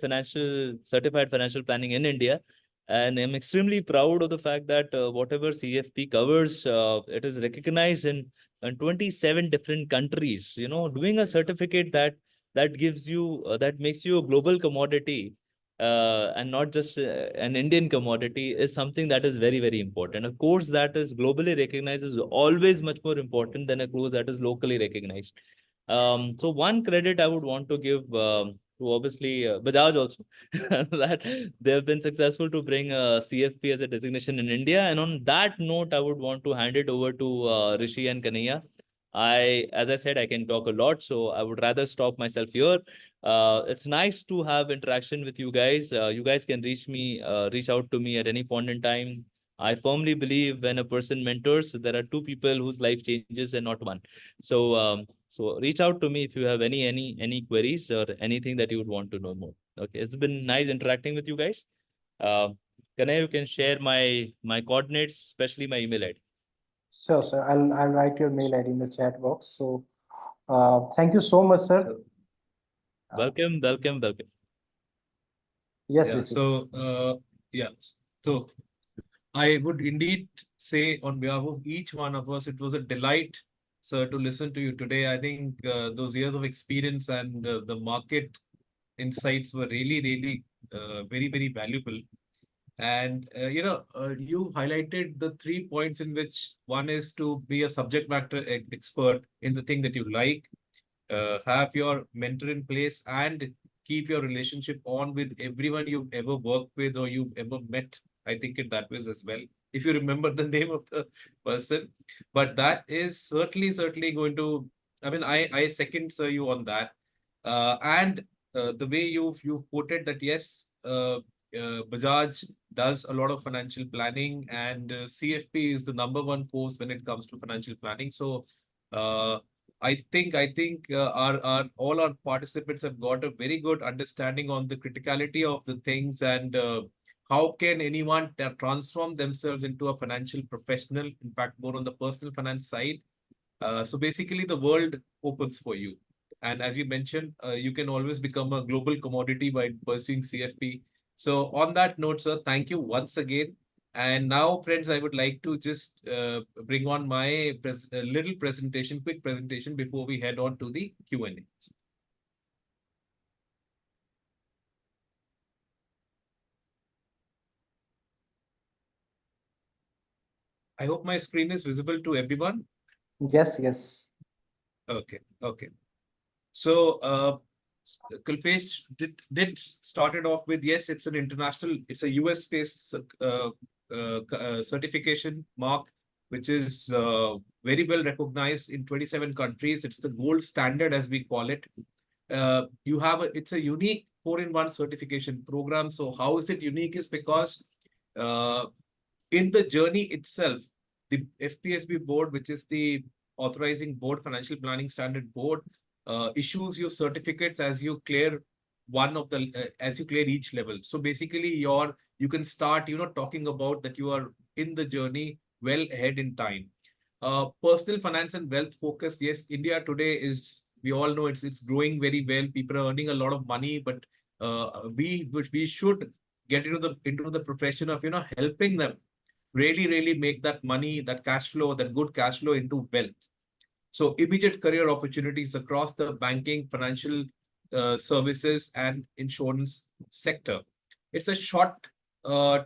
certified financial planning in India. And I'm extremely proud of the fact that whatever CFP covers, it is recognized in 27 different countries. You know, doing a certificate that gives you that makes you a global commodity and not just an Indian commodity is something that is very, very important. A course that is globally recognized is always much more important than a course that is locally recognized. So one credit I would want to give to obviously Bajaj also, that they have been successful to bring CFP as a designation in India. And on that note, I would want to hand it over to Rishi and Kanaya. As I said, I can talk a lot, so I would rather stop myself here. It's nice to have interaction with you guys. You guys can reach out to me at any point in time. I firmly believe when a person mentors, there are two people whose life changes and not one. So reach out to me if you have any queries or anything that you would want to know more. Okay, it's been nice interacting with you guys. Kanay, you can share my coordinates, especially my email ID. Sure, sir. I'll write your mail ID in the chat box. So thank you so much, sir. So, Welcome, welcome, welcome. Yes, yeah, Rishi. so I would indeed say on behalf of each one of us, it was a delight, sir, to listen to you today. I think those years of experience and the market insights were really very, very valuable. And you highlighted the 3 points in which one is to be a subject matter expert in the thing that you like, have your mentor in place, and keep your relationship on with everyone you've ever worked with or you've ever met. I think it that ways as well, if you remember the name of the person. But that is certainly going to, I mean, I second sir you on that. And the way you've quoted that, yes, Bajaj does a lot of financial planning, and CFP is the #1 course when it comes to financial planning. So I think our all our participants have got a very good understanding on the criticality of the things, and how can anyone transform themselves into a financial professional. In fact, more on the personal finance side. So basically, the world opens for you. And as you mentioned, you can always become a global commodity by pursuing CFP. So on that note, sir, thank you once again. And now, friends, I would like to just bring on my quick presentation before we head on to the Q&A. I hope my screen is visible to everyone. Yes, yes. Okay. So, Kalpesh did started off with, yes, it's a US based certification mark, which is very well recognized in 27 countries. It's the gold standard, as we call it. It's a unique 4-in-1 certification program. So how is it unique is because in the journey itself, the FPSB board, which is the authorizing board, financial planning standard board, issues you certificates as you clear as you clear each level. So basically, you can start, talking about that you are in the journey well ahead in time. Personal finance and wealth focus. Yes, India today we all know it's growing very well. People are earning a lot of money, but we should get into the profession of helping them really make that money, that cash flow, that good cash flow into wealth. So immediate career opportunities across the banking, financial services, and insurance sector. It's a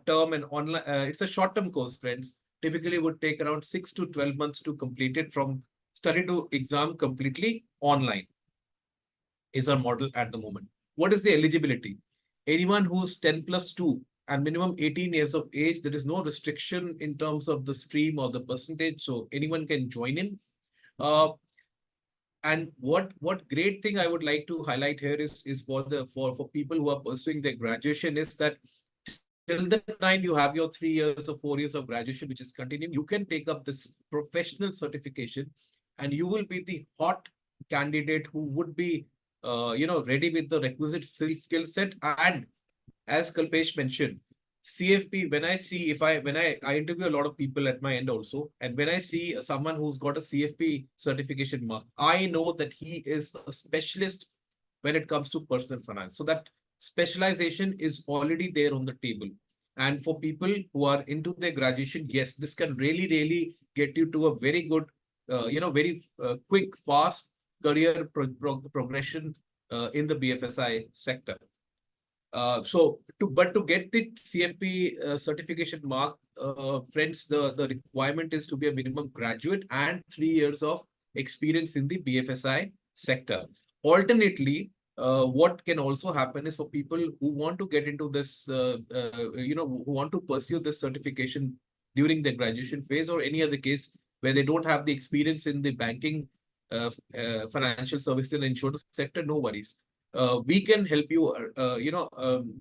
term and online. It's a short-term course, friends. Typically, would take around 6 to 12 months to complete it, from study to exam, completely online. Is our model at the moment. What is the eligibility? Anyone who's 10+2 and minimum 18 years of age. There is no restriction in terms of the stream or the percentage, so anyone can join in. Uh, and what great thing I would like to highlight here is for the for people who are pursuing their graduation is that till the time you have your 3 years or 4 years of graduation, which is continuing, you can take up this professional certification, and you will be the hot candidate who would be ready with the requisite skill set. And as Kalpesh mentioned, CFP, when I see, I interview a lot of people at my end also, and when I see someone who's got a CFP certification mark, I know that he is a specialist when it comes to personal finance. So that specialization is already there on the table. And for people who are into their graduation, yes, this can really, really get you to a very good, very quick, fast career progression in the BFSI sector. But to get the CFP certification mark, friends, the requirement is to be a minimum graduate and 3 years of experience in the BFSI sector. Alternately, what can also happen is for people who want to get into this, who want to pursue this certification during their graduation phase or any other case where they don't have the experience in the banking, financial services and insurance sector, no worries. We can help you,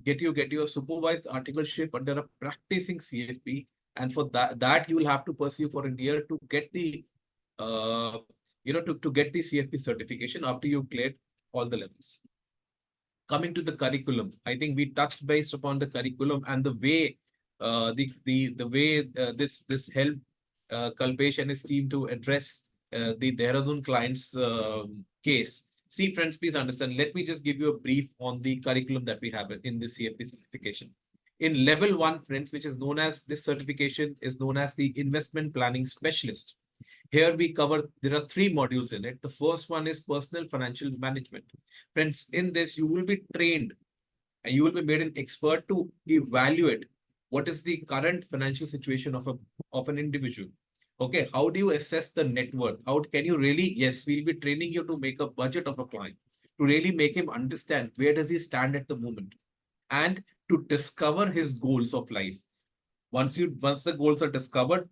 get you a supervised articleship under a practicing CFP, and for that you will have to pursue for a year to get the, to get the CFP certification after you cleared all the levels. Coming to the curriculum, I think we touched based upon the curriculum and the way, the way this helped Kalpesh and his team to address the Dehradun client's case. See, friends, please understand. Let me just give you a brief on the curriculum that we have in the CFP certification. In level 1, friends, which is known as, this certification is known as the investment planning specialist. Here we cover, there are 3 modules in it. The first one is personal financial management. Friends, in this, you will be trained and you will be made an expert to evaluate what is the current financial situation of an individual. Okay, how do you assess the net worth? How can you really, yes, we'll be training you to make a budget of a client, to really make him understand where does he stand at the moment, and to discover his goals of life. Once the goals are discovered,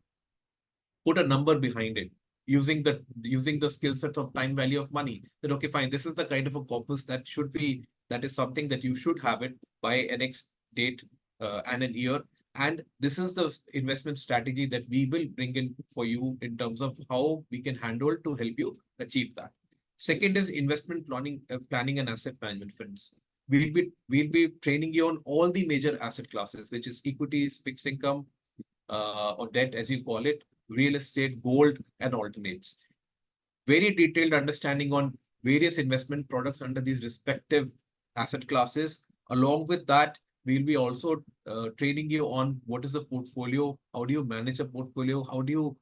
put a number behind it using the skill set of time value of money. That okay, fine, this is the kind of a corpus that is something that you should have it by an X date and an year. And this is the investment strategy that we will bring in for you in terms of how we can handle to help you achieve that. Second is investment planning and asset management, friends. We'll be training you on all the major asset classes, which is equities, fixed income, or debt, as you call it, real estate, gold, and alternates. Very detailed understanding on various investment products under these respective asset classes. Along with that, we'll be also training you on what is a portfolio, how do you manage a portfolio, how do you,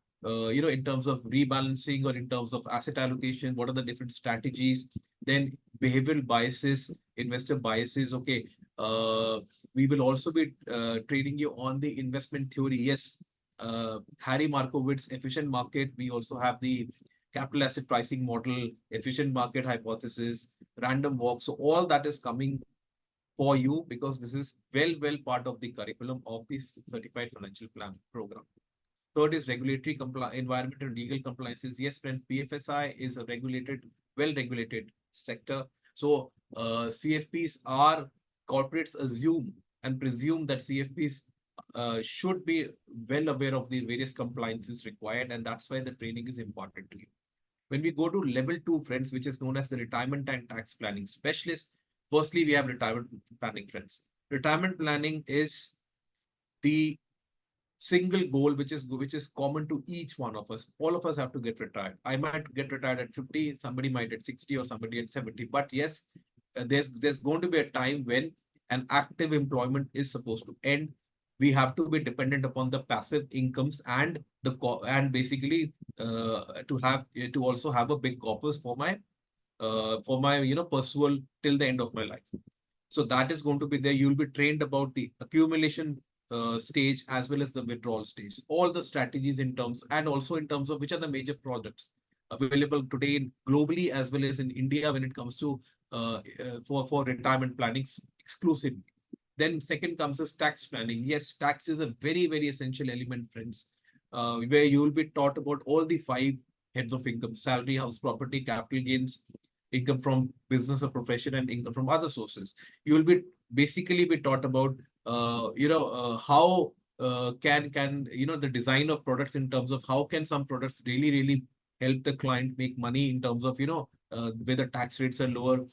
in terms of rebalancing or in terms of asset allocation, what are the different strategies, then behavioral biases, investor biases. Okay, we will also be training you on the investment theory. Yes, Harry Markowitz efficient market. We also have the capital asset pricing model, efficient market hypothesis, random walk. So all that is coming for you because this is well part of the curriculum of this certified financial plan program. Third is regulatory environmental and legal compliances. Yes, friend, BFSI is a well-regulated sector. So CFPs are, corporates assume and presume that CFPs should be well aware of the various compliances required, and that's why the training is important to you. When we go to level 2, friends, which is known as the retirement and tax planning specialist, firstly, we have retirement planning, friends. Retirement planning is the single goal which is common to each one of us. All of us have to get retired. I might get retired at 50, somebody might at 60, or somebody at 70. But yes, there's going to be a time when an active employment is supposed to end. We have to be dependent upon the passive incomes and basically to also have a big corpus for my pursual till the end of my life. So that is going to be there. You'll be trained about the accumulation stage as well as the withdrawal stage. All the strategies in terms, and also in terms of which are the major products available today globally as well as in India when it comes to for retirement planning exclusively. Then second comes as tax planning. Yes, tax is a very essential element, friends, where you will be taught about all the 5 heads of income: salary, house, property, capital gains, income from business or profession, and income from other sources. You will be basically be taught about how can the design of products, in terms of how can some products really help the client make money, in terms of whether tax rates are lower,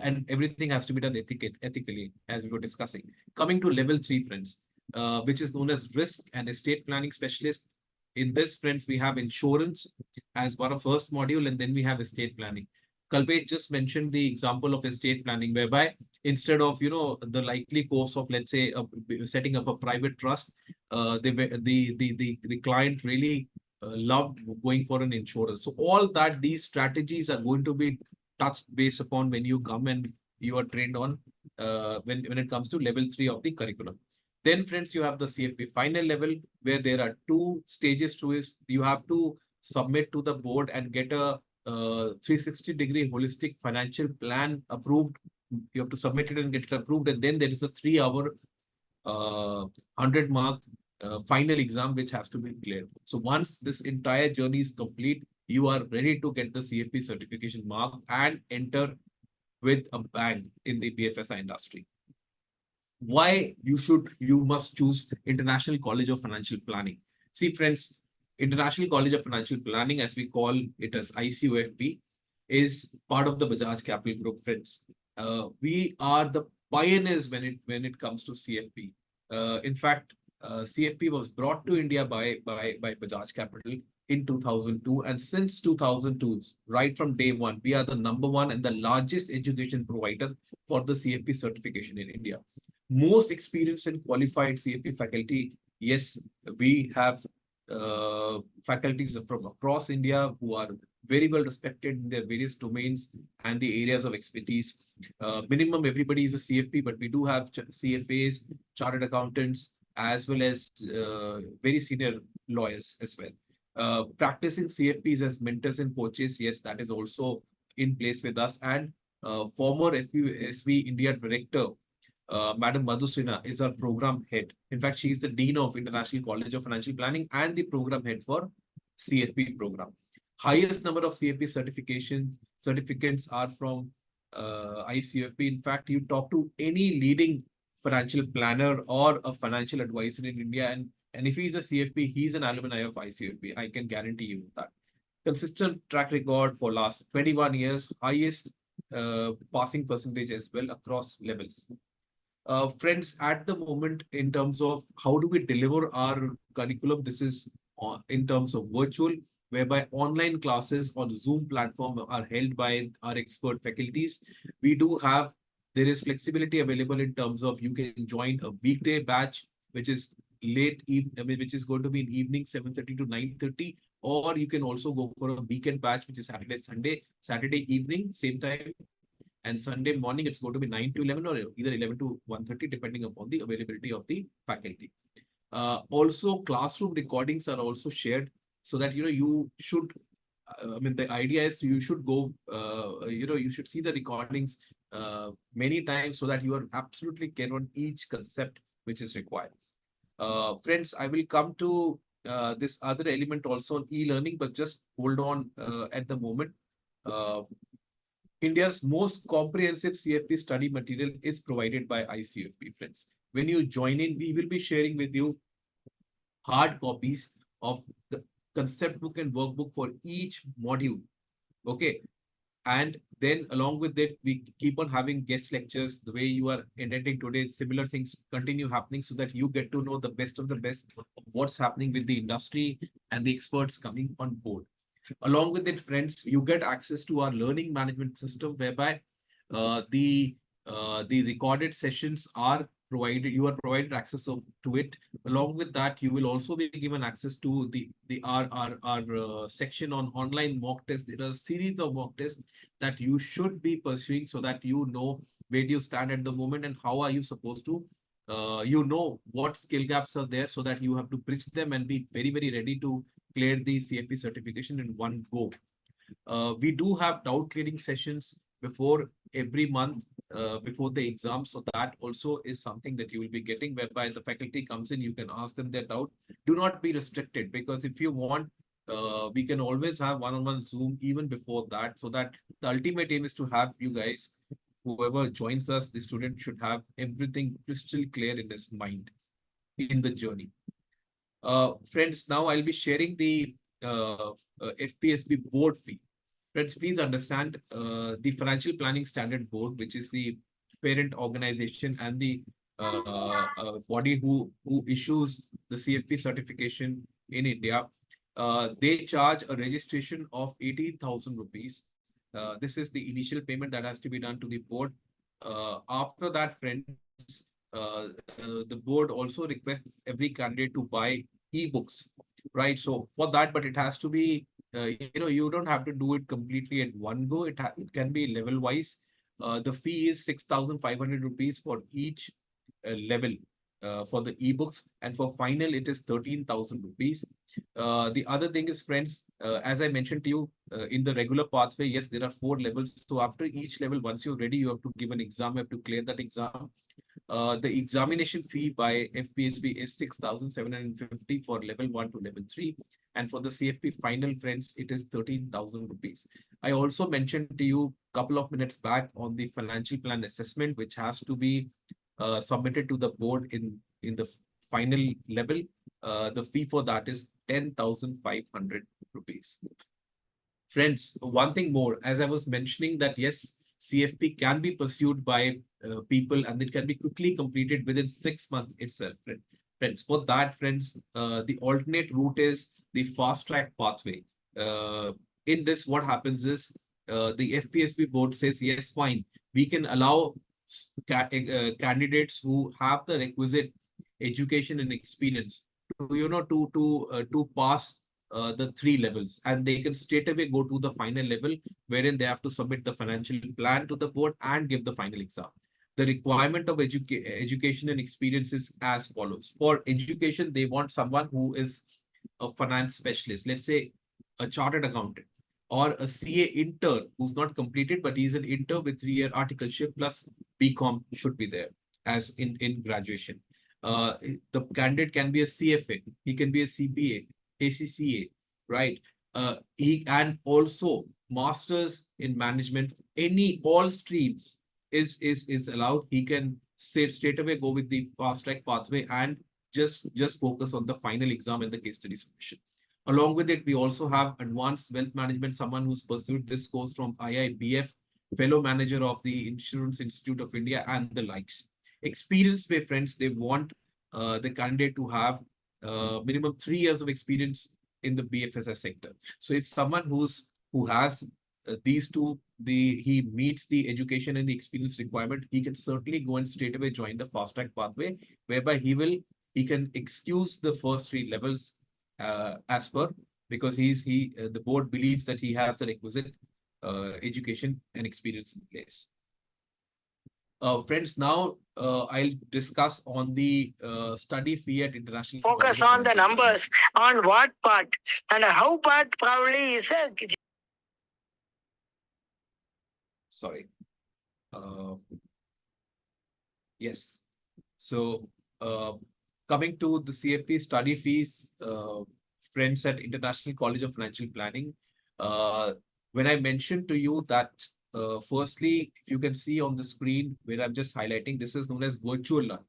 and everything has to be done ethically, as we were discussing. Coming to level 3, friends, which is known as risk and estate planning specialist. In this, friends, we have insurance as one of first module, and then we have estate planning. Kalpesh just mentioned the example of estate planning, whereby instead of the likely course of, let's say, setting up a private trust, the client really loved going for an insurance. So all that, these strategies are going to be touched based upon when you come and you are trained on when it comes to level 3 of the curriculum. Then, friends, you have the CFP final level, where there are 2 stages to it. You have to submit to the board and get a 360-degree holistic financial plan approved. You have to submit it and get it approved, and then there is a 3-hour 100-mark final exam which has to be cleared. So once this entire journey is complete, you are ready to get the CFP certification mark and enter with a bang in the BFSI industry. Why you must choose International College of Financial Planning? See, friends, International College of Financial Planning, as we call it as ICOFP, is part of the Bajaj Capital Group, friends. We are the pioneers when it comes to CFP. In fact, CFP was brought to India by Bajaj Capital in 2002, and since 2002, right from day one, we are the #1 and the largest education provider for the CFP certification in India. Most experienced and qualified CFP faculty. Yes, we have faculties from across India who are very well respected in their various domains and the areas of expertise. Minimum everybody is a CFP, but we do have CFAs, chartered accountants, as well as very senior lawyers as well. Practicing CFPs as mentors and coaches, yes, that is also in place with us. And former SV India director, Madam Madhusrina, is our program head. In fact, she is the Dean of International College of Financial Planning and the program head for CFP program. Highest number of CFP certificates are from ICFP. In fact, you talk to any leading financial planner or a financial advisor in India, and if he's a CFP, he's an alumni of ICFP. I can guarantee you that. Consistent track record for last 21 years, highest passing percentage as well across levels. Friends, at the moment, in terms of how do we deliver our curriculum, this is in terms of virtual, whereby online classes on Zoom platform are held by our expert faculties. We do have, there is flexibility available in terms of you can join a weekday batch, which is which is going to be in evening 7:30 to 9:30, or you can also go for a weekend batch, which is Saturday evening, same time, and Sunday morning, it's going to be 9 to 11 or either 11 to 1:30, depending upon the availability of the faculty. Also, classroom recordings are also shared so that, you should, the idea is you should go, you should see the recordings many times so that you are absolutely clear on each concept which is required. Friends, I will come to this other element also on e-learning, but just hold on at the moment. India's most comprehensive CFP study material is provided by ICFP, friends. When you join in, we will be sharing with you hard copies of the concept book and workbook for each module. Okay. And then along with it, we keep on having guest lectures. The way you are attending today, similar things continue happening so that you get to know the best of the best of what's happening with the industry and the experts coming on board. Along with it, friends, you get access to our learning management system, whereby the recorded sessions are provided. You are provided access to it. Along with that, you will also be given access to our section on online mock tests. There are a series of mock tests that you should be pursuing so that you know where do you stand at the moment and how are you supposed to what skill gaps are there, so that you have to bridge them and be very, very ready to clear the CFP certification in one go. We do have doubt clearing sessions before every month, before the exam. So that also is something that you will be getting, whereby the faculty comes in, you can ask them their doubt. Do not be restricted, because if you want we can always have one-on-one Zoom even before that, so that the ultimate aim is to have you guys, whoever joins us, the student should have everything crystal clear in his mind in the journey. Friends, now I'll be sharing the FPSB board fee. Friends, please understand the Financial Planning Standard Board, which is the parent organization and the body who issues the CFP certification in India. They charge a registration of 18,000 rupees. This is the initial payment that has to be done to the board. After that, friends, the board also requests every candidate to buy ebooks, right? So for that, but it has to be, you don't have to do it completely at one go. It can be level wise. The fee is 6,500 rupees for each level for the ebooks, and for final it is 13,000 rupees. The other thing is, friends, as I mentioned to you, in the regular pathway, yes, there are 4 levels. So after each level, once you're ready, you have to give an exam, you have to clear that exam. The examination fee by FPSB is 6,750 for level 1 to level 3. And for the CFP final, friends, it is 13,000 rupees. I also mentioned to you a couple of minutes back on the financial plan assessment, which has to be submitted to the board in the final level. The fee for that is 10,500 rupees. Friends, one thing more, as I was mentioning that yes, CFP can be pursued by people and it can be quickly completed within 6 months itself. Friends, for that, friends, the alternate route is the fast track pathway. In this, what happens is the FPSB board says, yes, fine, we can allow candidates who have the requisite education and experience to pass the 3 levels, and they can straight away go to the final level, wherein they have to submit the financial plan to the board and give the final exam. The requirement of education and experience is as follows. For education, they want someone who is a finance specialist, let's say a chartered accountant, or a CA intern who's not completed, but he's an intern with 3-year articleship plus BCom should be there as in graduation. The candidate can be a CFA, he can be a CPA, ACCA, right? He and also masters in management, all streams is allowed. He can straight away go with the fast track pathway and just focus on the final exam and the case study submission. Along with it, we also have advanced wealth management, someone who's pursued this course from IIBF, fellow manager of the Insurance Institute of India, and the likes. Experience way, friends, they want the candidate to have minimum 3 years of experience in the BFSI sector. So if someone who has these two, he meets the education and the experience requirement, he can certainly go and straight away join the fast track pathway, whereby he can excuse the first 3 levels as per, because the board believes that he has the requisite education and experience in place. Friends, now I'll discuss on the study fee at International. Focus on the numbers, on what part and how part probably is a. Sorry. Yes. So coming to the CFP study fees, friends at International College of Financial Planning, when I mentioned to you that firstly, if you can see on the screen where I'm just highlighting, this is known as virtual learning.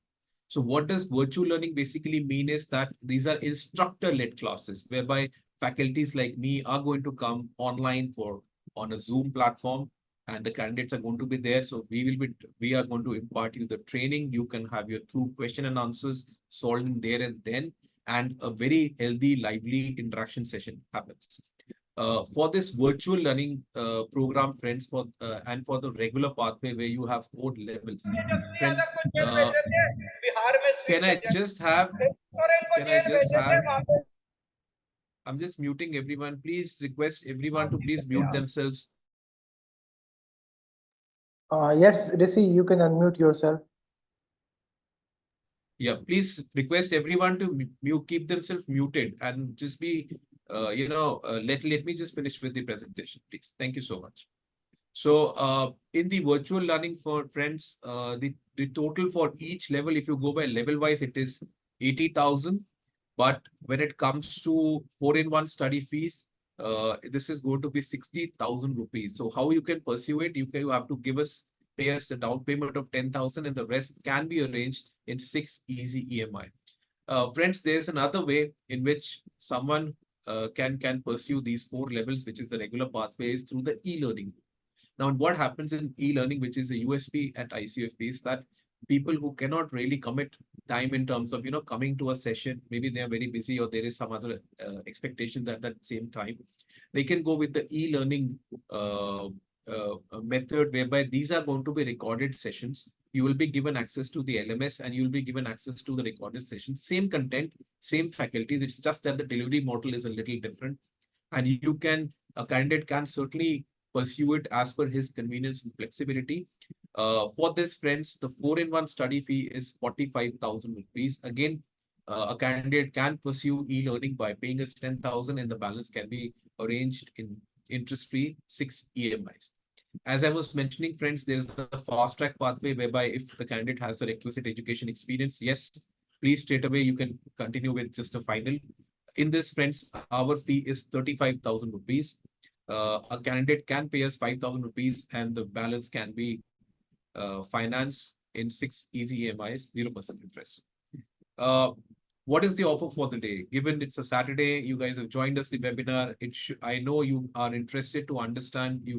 So what does virtual learning basically mean is that these are instructor-led classes, whereby faculties like me are going to come online on a Zoom platform, and the candidates are going to be there. So we are going to impart you the training. You can have your true question and answers solved in there and then, and a very healthy, lively interaction session happens. For this virtual learning program, friends, and for the regular pathway where you have 4 levels, friends, can I just have, I'm just muting everyone. Please request everyone to please mute themselves. Yes, Rishi, you can unmute yourself. Yeah, please request everyone to keep themselves muted and just be, let me just finish with the presentation, please. Thank you so much. So in the virtual learning, for friends, the total for each level, if you go by level wise, it is 80,000. But when it comes to 4-in-1 study fees, this is going to be 60,000 rupees. So how you can pursue it? You have to pay us a down payment of 10,000, and the rest can be arranged in 6 easy EMI. Friends, there's another way in which someone can pursue these 4 levels, which is the regular pathway, is through the e-learning. Now, what happens in e-learning, which is a USP at ICFP, is that people who cannot really commit time in terms of coming to a session, maybe they are very busy or there is some other expectations at that same time, they can go with the e-learning method, whereby these are going to be recorded sessions. You will be given access to the LMS and you will be given access to the recorded sessions. Same content, same faculties. It's just that the delivery model is a little different, and a candidate can certainly pursue it as per his convenience and flexibility. For this, friends, the 4-in-1 study fee is 45,000 rupees. Again, a candidate can pursue e-learning by paying us 10,000, and the balance can be arranged in interest-free 6 EMIs. As I was mentioning, friends, there's a fast track pathway whereby if the candidate has the requisite education experience, yes, please straight away you can continue with just a final. In this, friends, our fee is 35,000 rupees. A candidate can pay us 5,000 rupees, and the balance can be financed in 6 easy EMIs, 0% interest. What is the offer for the day? Given it's a Saturday, you guys have joined us the webinar. I know you are interested to understand.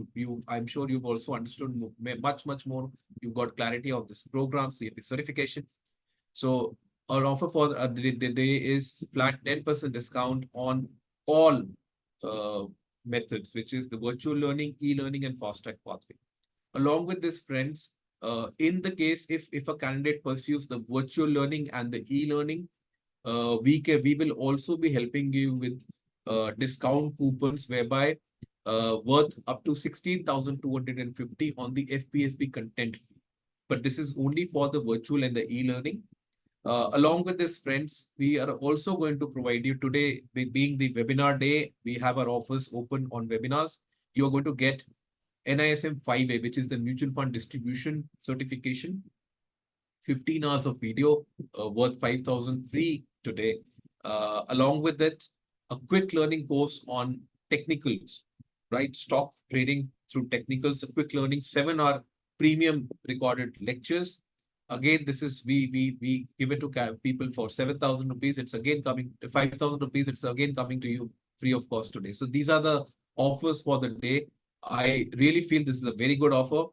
I'm sure you've also understood much more. You got clarity on this program, CFP certification. So our offer for the day is flat 10% discount on all methods, which is the virtual learning, e-learning, and fast track pathway. Along with this, friends, in the case if a candidate pursues the virtual learning and the e-learning, we will also be helping you with discount coupons, whereby worth up to 16,250 on the FPSB content fee. But this is only for the virtual and the e-learning. Along with this, friends, we are also going to provide you today, being the webinar day, we have our offers open on webinars. You are going to get NISM 5A, which is the mutual fund distribution certification, 15 hours of video worth 5,000 free today. Along with it, a quick learning course on technicals, right? Stock trading through technicals, a quick learning 7-hour premium recorded lectures. Again, this is we give it to people for 7,000 rupees. It's again coming 5,000 rupees. It's again coming to you free of cost today. So these are the offers for the day. I really feel this is a very good offer.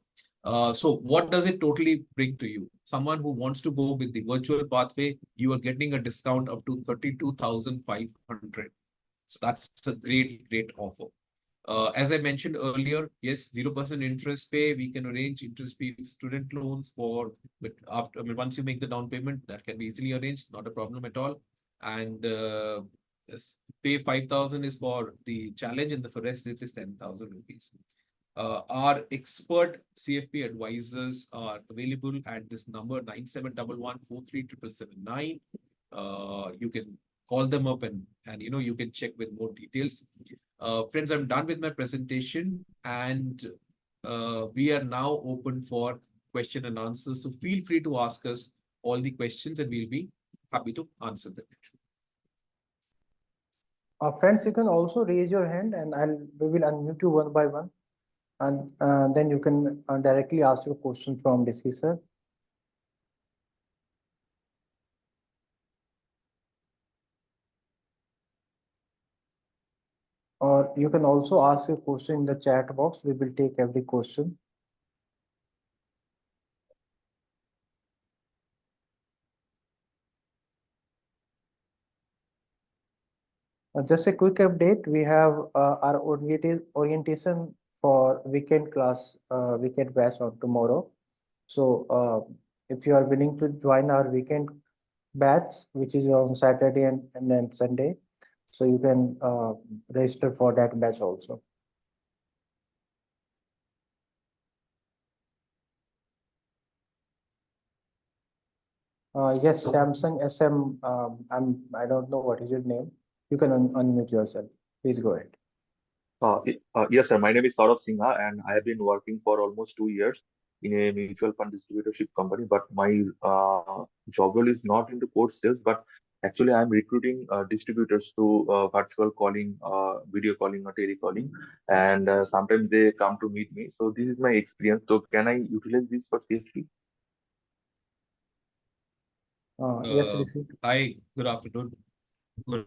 So what does it totally bring to you? Someone who wants to go with the virtual pathway, you are getting a discount up to 32,500. So that's a great offer. As I mentioned earlier, yes, 0% interest pay. We can arrange interest-free student loans but once you make the down payment, that can be easily arranged, not a problem at all. And pay 5,000 is for the challenge, and for rest it is 10,000 rupees. Our expert CFP advisors are available at this number 9711437779. You can call them up and you can check with more details. Friends, I'm done with my presentation, and we are now open for question and answers. So feel free to ask us all the questions, and we'll be happy to answer them. Friends, you can also raise your hand, and we will unmute you one by one, and then you can directly ask your question from DC sir. Or you can also ask your question in the chat box. We will take every question. Just a quick update. We have our orientation for weekend class, weekend batch on tomorrow. So if you are willing to join our weekend batch, which is on Saturday and then Sunday, so you can register for that batch also. Yes, Samsung SM. I don't know what is your name. You can unmute yourself. Please go ahead. Yes, sir. My name is Saurav Singha, and I have been working for almost 2 years in a mutual fund distributorship company. But my job role is not into core sales, but Actually, I'm recruiting distributors through virtual calling, video calling, or telecalling, and sometimes they come to meet me. So this is my experience. So can I utilize this for CFP? Yes, Uh, Rishi. Hi, good afternoon. Good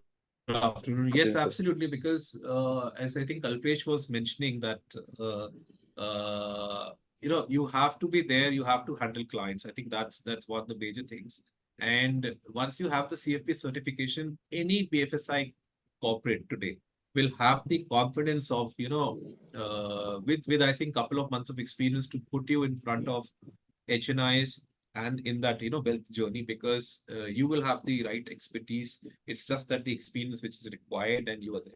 afternoon. Okay, Yes, sir. absolutely. Because as I think Kalpesh was mentioning that uh, you have to be there, you have to handle clients. I think that's one of the major things. And once you have the CFP certification, any BFSI corporate today will have the confidence of, with I think couple of months of experience to put you in front of HNIs and in that wealth journey, because you will have the right expertise. It's just that the experience which is required and you are there.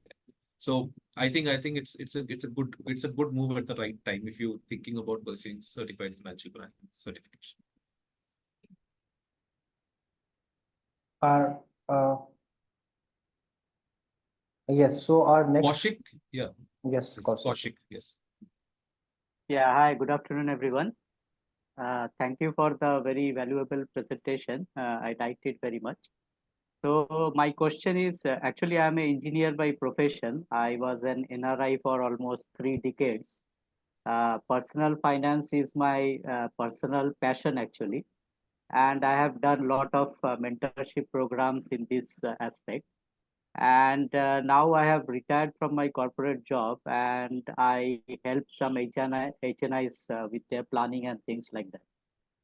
So I think it's a good move at the right time if you're thinking about pursuing certified financial planning certification. Our yes. So our next, Kaushik, yeah, yes, yes, Kaushik. Kaushik, yes. Yeah, hi, good afternoon, everyone. Thank you for the very valuable presentation. I liked it very much. So my question is, actually, I'm an engineer by profession. I was an NRI for almost 3 decades. Personal finance is my personal passion, actually, and I have done a lot of mentorship programs in this aspect. And now I have retired from my corporate job, and I help some HNIs with their planning and things like that.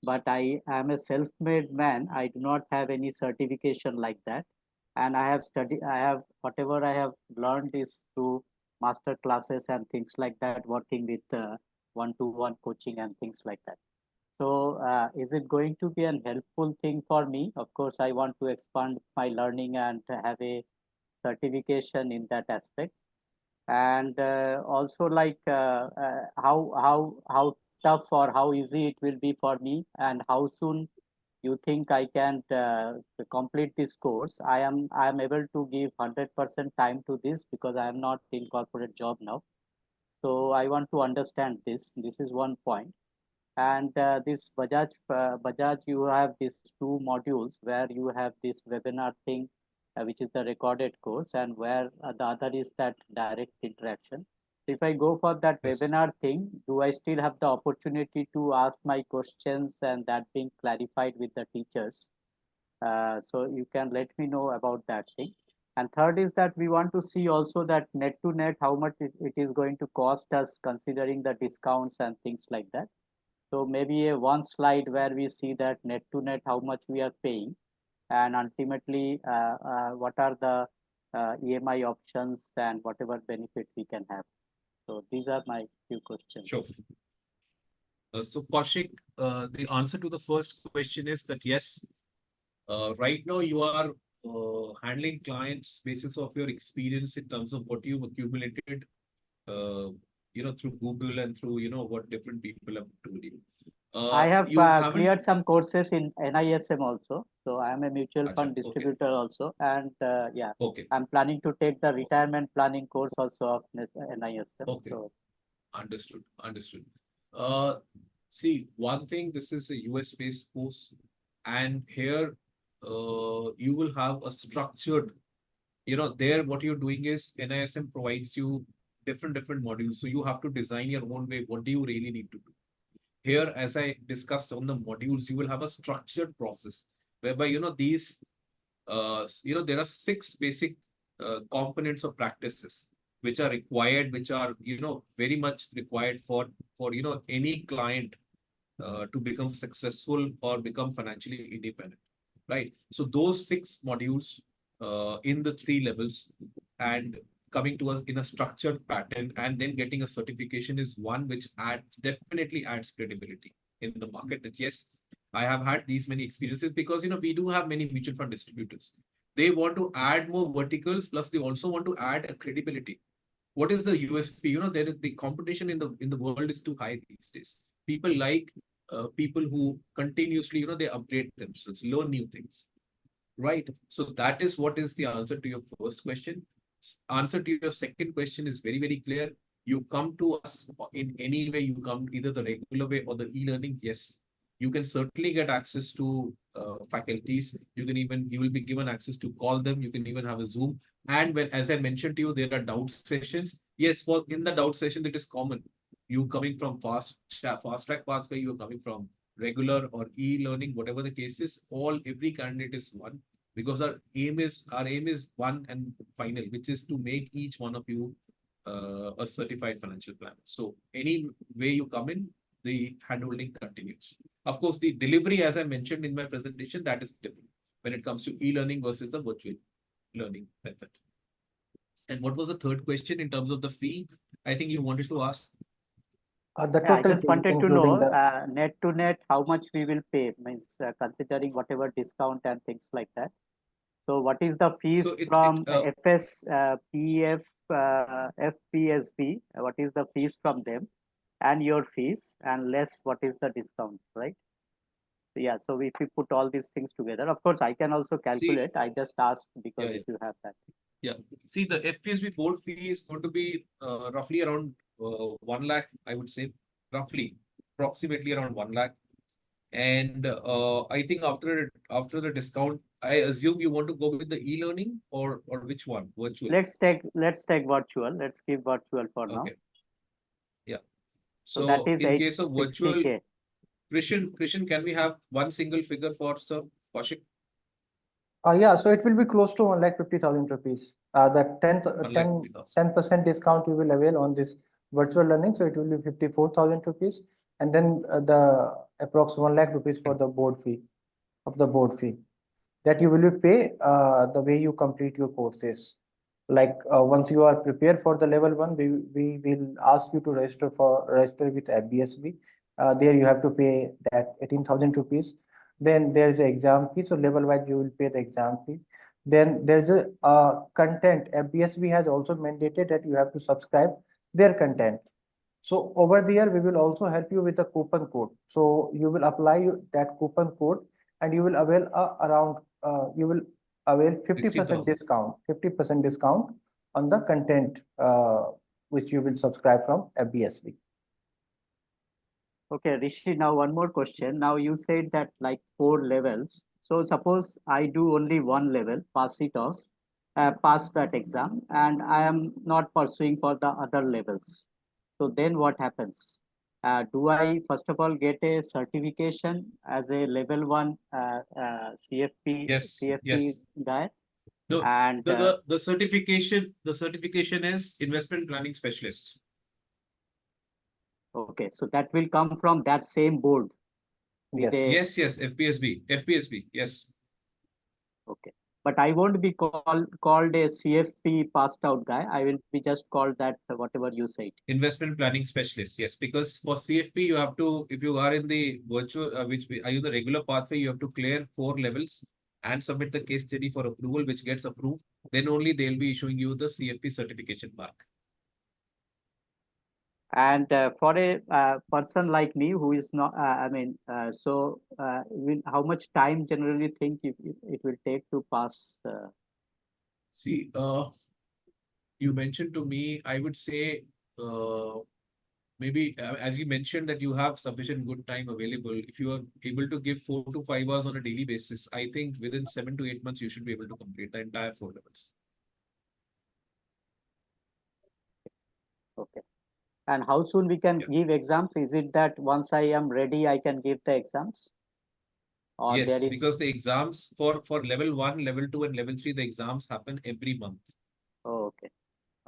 But I am a self-made man. I do not have any certification like that. And I have whatever I have learned is through master classes and things like that, working with one-to-one coaching and things like that. So is it going to be an helpful thing for me? Of course, I want to expand my learning and have a certification in that aspect. And also, like how tough or how easy it will be for me, and how soon you think I can complete this course. I am able to give 100% time to this because I am not in corporate job now. So I want to understand this. This is one point. And this Bajaj, you have these two modules where you have this webinar thing, which is the recorded course, and where the other is that direct interaction. If I go for that Yes. webinar thing, do I still have the opportunity to ask my questions and that being clarified with the teachers? So you can let me know about that thing. And third is that we want to see also that net to net, how much it is going to cost us considering the discounts and things like that. So maybe a one slide where we see that net to net how much we are paying, and ultimately what are the EMI options and whatever benefit we can have. So these are my few questions. Sure. So Kaushik, the answer to the first question is that yes, right now you are handling clients basis of your experience in terms of what you've accumulated, uh, through Google and through, what different people have told you. I have You haven't, cleared some courses in NISM also. So I am a mutual Acha, fund okay, distributor also. And yeah, okay, I'm planning to take the retirement planning course also of NISM. okay, So understood, understood. Uh, See, one thing, this is a US-based course, and here, you will have a structured, there what you're doing is NISM provides you different modules. So you have to design your own way. What do you really need to do? Here, as I discussed on the modules, you will have a structured process whereby, there are 6 basic components of practices which are required, which are, very much required for, any client to become successful or become financially independent, right? So those 6 modules in the 3 levels, and coming to us in a structured pattern, and then getting a certification is one which definitely adds credibility in the market, that yes, I have had these many experiences, because we do have many mutual fund distributors. They want to add more verticals, plus they also want to add a credibility. What is the USP? The competition in the world is too high these days. People like people who continuously, they upgrade themselves, learn new things, right? So that is what is the answer to your first question. Answer to your second question is very, very clear. You come to us in any way, you come either the regular way or the e-learning. Yes, you can certainly get access to faculties. You will be given access to call them. You can even have a Zoom. And when, as I mentioned to you, there are doubt sessions. Yes, for in the doubt session, it is common. You coming from fast track pathway, you are coming from regular or e-learning, whatever the case is, every candidate is one, because our aim is one and final, which is to make each one of you a certified financial planner. So any way you come in, the handholding continues. Of course, the delivery, as I mentioned in my presentation, that is different when it comes to e-learning versus the virtual learning method. And what was the third question in terms of the fee? I think you wanted to ask. The Yeah, I total just fee, wanted to including know the net to net how much we will pay, means considering whatever discount and things like that. So what is the fees So from FS, PF, FPSB? What is the fees from them, and your fees, and less what is the discount, right? So, yeah. So if we put all these things together, of course, I can also calculate. I just asked because if you have that. Yeah. See, the FPSB board fee is going to be roughly around 1 lakh, I would say, roughly, approximately around 1 lakh. And I think after the discount, I assume you want to go with the e-learning or which one? Virtual. Let's take virtual. Let's keep virtual for now. Okay. Yeah. So that is in case of virtual, 860K. Krishan, can we have one single figure for Sir Kaushik? yeah, so it will be close to 1,50,000 rupees. The 10% discount you will avail on this virtual learning, so it will be 54,000 rupees, and then the approx 1 lakh rupees for the board fee that you will pay the way you complete your courses. Like once you are prepared for the level 1, we will ask you to register with FBSB. There you have to pay that 18,000 rupees. Then there is an exam fee, so level wise you will pay the exam fee. Then there's a content. FBSB has also mandated that you have to subscribe their content. So over there, we will also help you with the coupon code. So you will apply that coupon code, and you will avail you will avail 50% discount, 50% discount on the content which you will subscribe from FBSB. Okay, Rishi, now one more question. Now you said that like 4 levels. So suppose I do only one level, pass that exam, and I am not pursuing for the other levels. So then what happens? Do I first of all get a certification as a level 1 CFP guy? No, and the certification is investment planning specialist. Okay, so that will come from that same board. Yes. Yes, FPSB, yes. Okay, but I won't be called a CFP passed out guy. I will be just called that whatever you said. Investment planning specialist, yes. Because for CFP, you have to, if you are in the virtual, are you the regular pathway, you have to clear 4 levels and submit the case study for approval, which gets approved. Then only they'll be issuing you the CFP certification mark. And for a person like me who is not, how much time generally think it will take to pass? See, you mentioned to me, I would say, maybe as you mentioned that you have sufficient good time available. If you are able to give 4 to 5 hours on a daily basis, I think within 7 to 8 months, you should be able to complete the entire 4 levels. Okay. And how soon we can give exams? Is it that once I am ready, I can give the exams? Or yes, because the exams for level 1, level 2, and level 3, the exams happen every month. Oh, okay.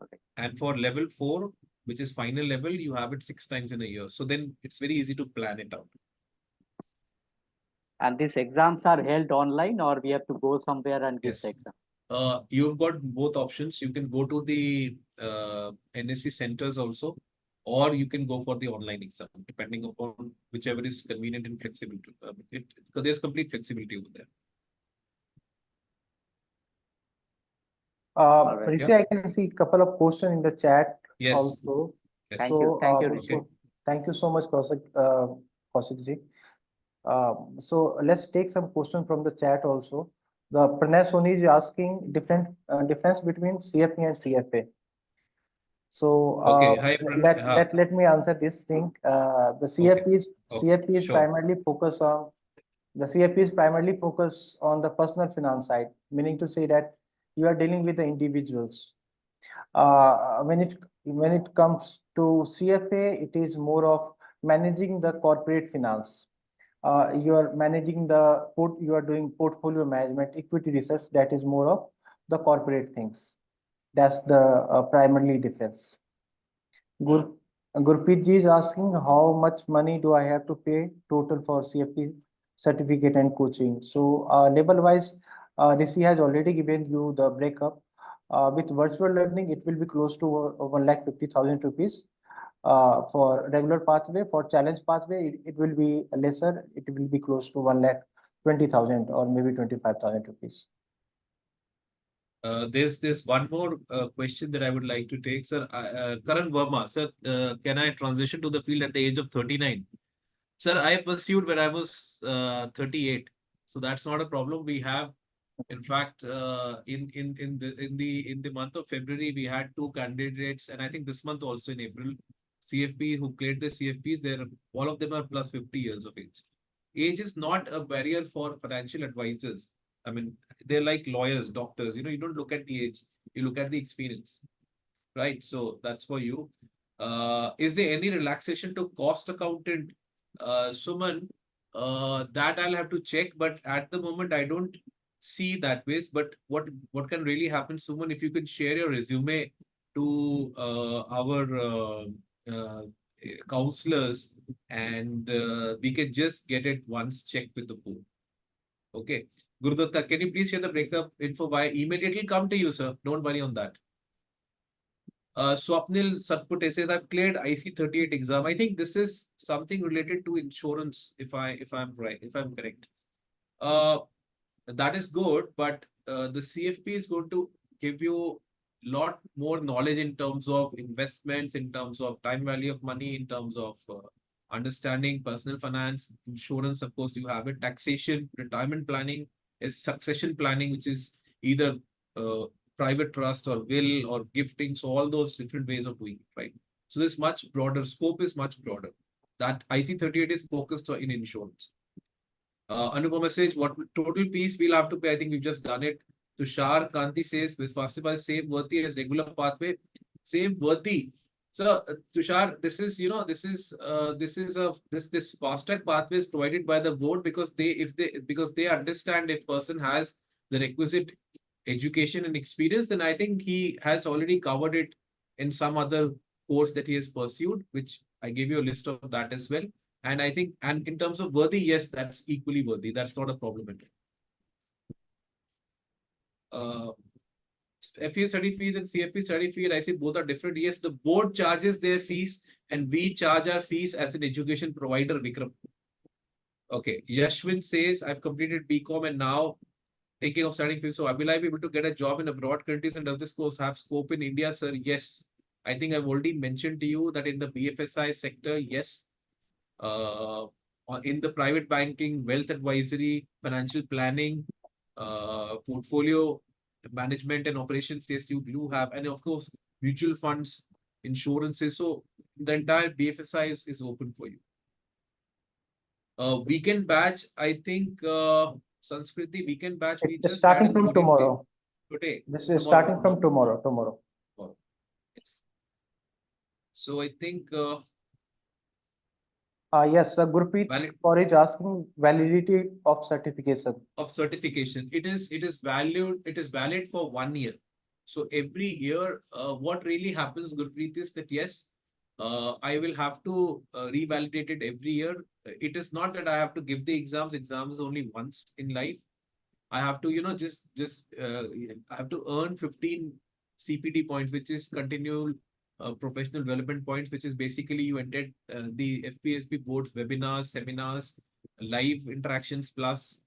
Okay. And for level 4, which is final level, you have it 6 times in a year. So then it's very easy to plan it out. And these exams are held online, or we have to go somewhere and give the exam? You've got both options. You can go to the NSC centers also, or you can go for the online exam, depending upon whichever is convenient and flexible. Because there's complete flexibility over there. Rishi, I can see a couple of questions in the chat also. Yes. Thank you. Thank you, Rishi. Thank you so much, Kaushik. So let's take some questions from the chat also. The Pranay Soni is asking difference between CFP and CFA. So let me answer this thing. The CFP is primarily focused on The CFP is primarily focused on the personal finance side, meaning to say that you are dealing with the individuals. When it comes to CFA, it is more of managing the corporate finance. You are managing you are doing portfolio management, equity research. That is more of the corporate things. That's the primarily difference. Gur, Gurpreet ji is asking how much money do I have to pay total for CFP certificate and coaching. So level wise, Rishi has already given you the breakup. With virtual learning, it will be close to 1,50,000 rupees. For regular pathway, for challenge pathway, it will be lesser. It will be close to 1,20,000 or maybe 25,000 rupees. There's one more question that I would like to take, sir. Karan Verma, sir, can I transition to the field at the age of 39? Sir, I pursued when I was 38, so that's not a problem. We have, in fact, in the month of February, we had two candidates, and I think this month also in April, CFP who cleared the CFPs. All of them are plus 50 years of age. Age is not a barrier for financial advisors. I mean, they're like lawyers, doctors. You don't look at the age, you look at the experience, right? So that's for you. Is there any relaxation to cost accountant, Suman? That I'll have to check, but at the moment I don't see that ways. But what can really happen, Suman, if you could share your resume to our counselors, and we can just get it once checked with the board. Okay. Gurudatta, can you please share the breakup info via email? It will come to you, sir. Don't worry on that. Swapnil Satpute says, I've cleared IC38 exam. I think this is something related to insurance, if I'm right, if I'm correct. That is good, but the CFP is going to give you a lot more knowledge in terms of investments, in terms of time value of money, in terms of understanding personal finance, insurance, of course, you have it, taxation, retirement planning, is succession planning, which is either private trust or will or gifting. So all those different ways of doing it, right? So this much broader scope is much broader. That IC38 is focused in insurance. Anupama says, what total piece we'll have to pay? I think we've just done it. Tushar Kanti says, with Fastipay, same worthy as regular pathway, same worthy. So Tushar, this fast track pathway is provided by the board because they understand if person has the requisite education and experience, then I think he has already covered it in some other course that he has pursued, which I gave you a list of that as well. And I think, and in terms of worthy, yes, that's equally worthy. That's not a problem at all. FA study fees and CFP study fee, and I say both are different. Yes, the board charges their fees and we charge our fees as an education provider, Vikram. Okay, Yashwin says, I've completed BCom and now thinking of studying fees. So will I be able to get a job in abroad countries, and does this course have scope in India, sir? Yes. I think I've already mentioned to you that in the BFSI sector, yes. In the private banking, wealth advisory, financial planning, portfolio management and operations, yes, you do have, and of course, mutual funds, insurances. So the entire BFSI is open for you. Weekend batch, I think, Sanskriti, weekend batch, we It's just starting from tomorrow. Today. This is starting from tomorrow. Tomorrow. Yes. So I think yes, Gurpreet Kaur is asking validity of certification. Of certification, it is valid for 1 year. So every year, what really happens, Gurpreet, is that yes, I will have to revalidate it every year. It is not that I have to give the exams. Exams only once in life. I have to, I have to earn 15 CPD points, which is continual professional development points, which is basically you attend the FPSP board's webinars, seminars, live interactions, plus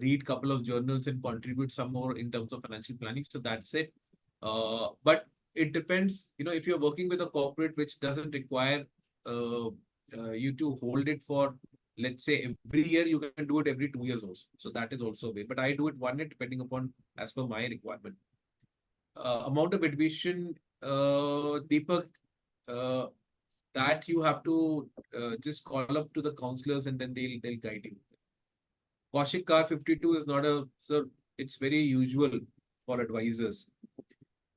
read couple of journals and contribute some more in terms of financial planning. So that's it. But it depends, if you're working with a corporate which doesn't require you to hold it for, let's say, every year, you can do it every 2 years also. So that is also a way. But I do it 1 year depending upon as per my requirement. Amount of admission, Deepak, that you have to just call up to the counselors and then they'll guide you. Kaushik Car 52 is not a, so it's very usual for advisors.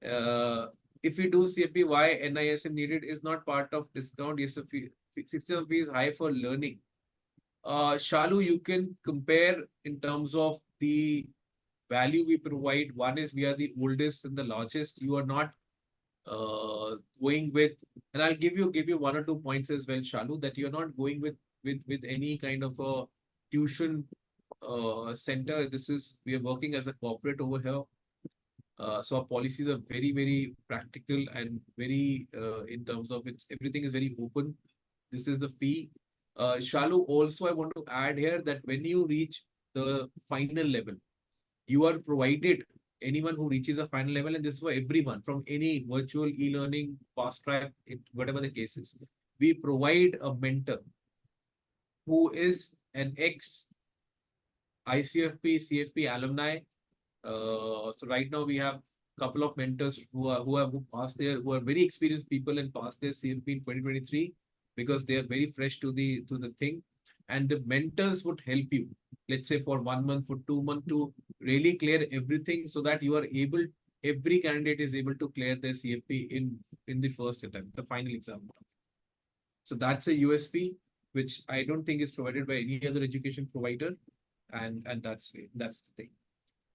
If we do CFP, why NISM needed is not part of discount. Yes, system fee is high for learning. Shalu, you can compare in terms of the value we provide. One is we are the oldest and the largest. You are not going with, and I'll give you one or two points as well, Shalu, that you're not going with any kind of a tuition center. This is, we are working as a corporate over here. So our policies are very, very practical and very in terms of it's everything is very open. This is the fee. Shalu, also I want to add here that when you reach the final level, you are provided anyone who reaches a final level, and this is for everyone from any virtual e-learning, fast track, whatever the case is. We provide a mentor who is an ex ICFP, CFP alumni. So right now we have a couple of mentors who passed their, who are very experienced people and passed their CFP in 2023 because they are very fresh to the thing. And the mentors would help you, let's say for 1 month, for 2 months, to really clear everything so that you are able, every candidate is able to clear their CFP in the first attempt, the final exam. So that's a USP, which I don't think is provided by any other education provider. And that's the thing.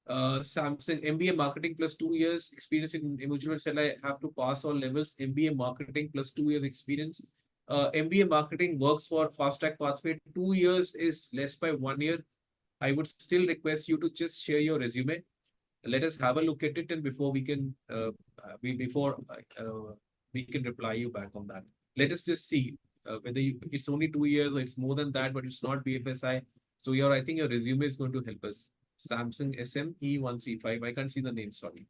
Samsung MBA marketing plus 2 years experience in individual. Shall I have to pass all levels? MBA marketing plus 2 years experience. MBA marketing works for fast track pathway. 2 years is less by 1 year. I would still request you to just share your resume. Let us have a look at it, and before we can we can reply you back on that. Let us just see whether it's only 2 years or it's more than that, but it's not BFSI. So I think your resume is going to help us. Samsung SME135. I can't see the name, sorry.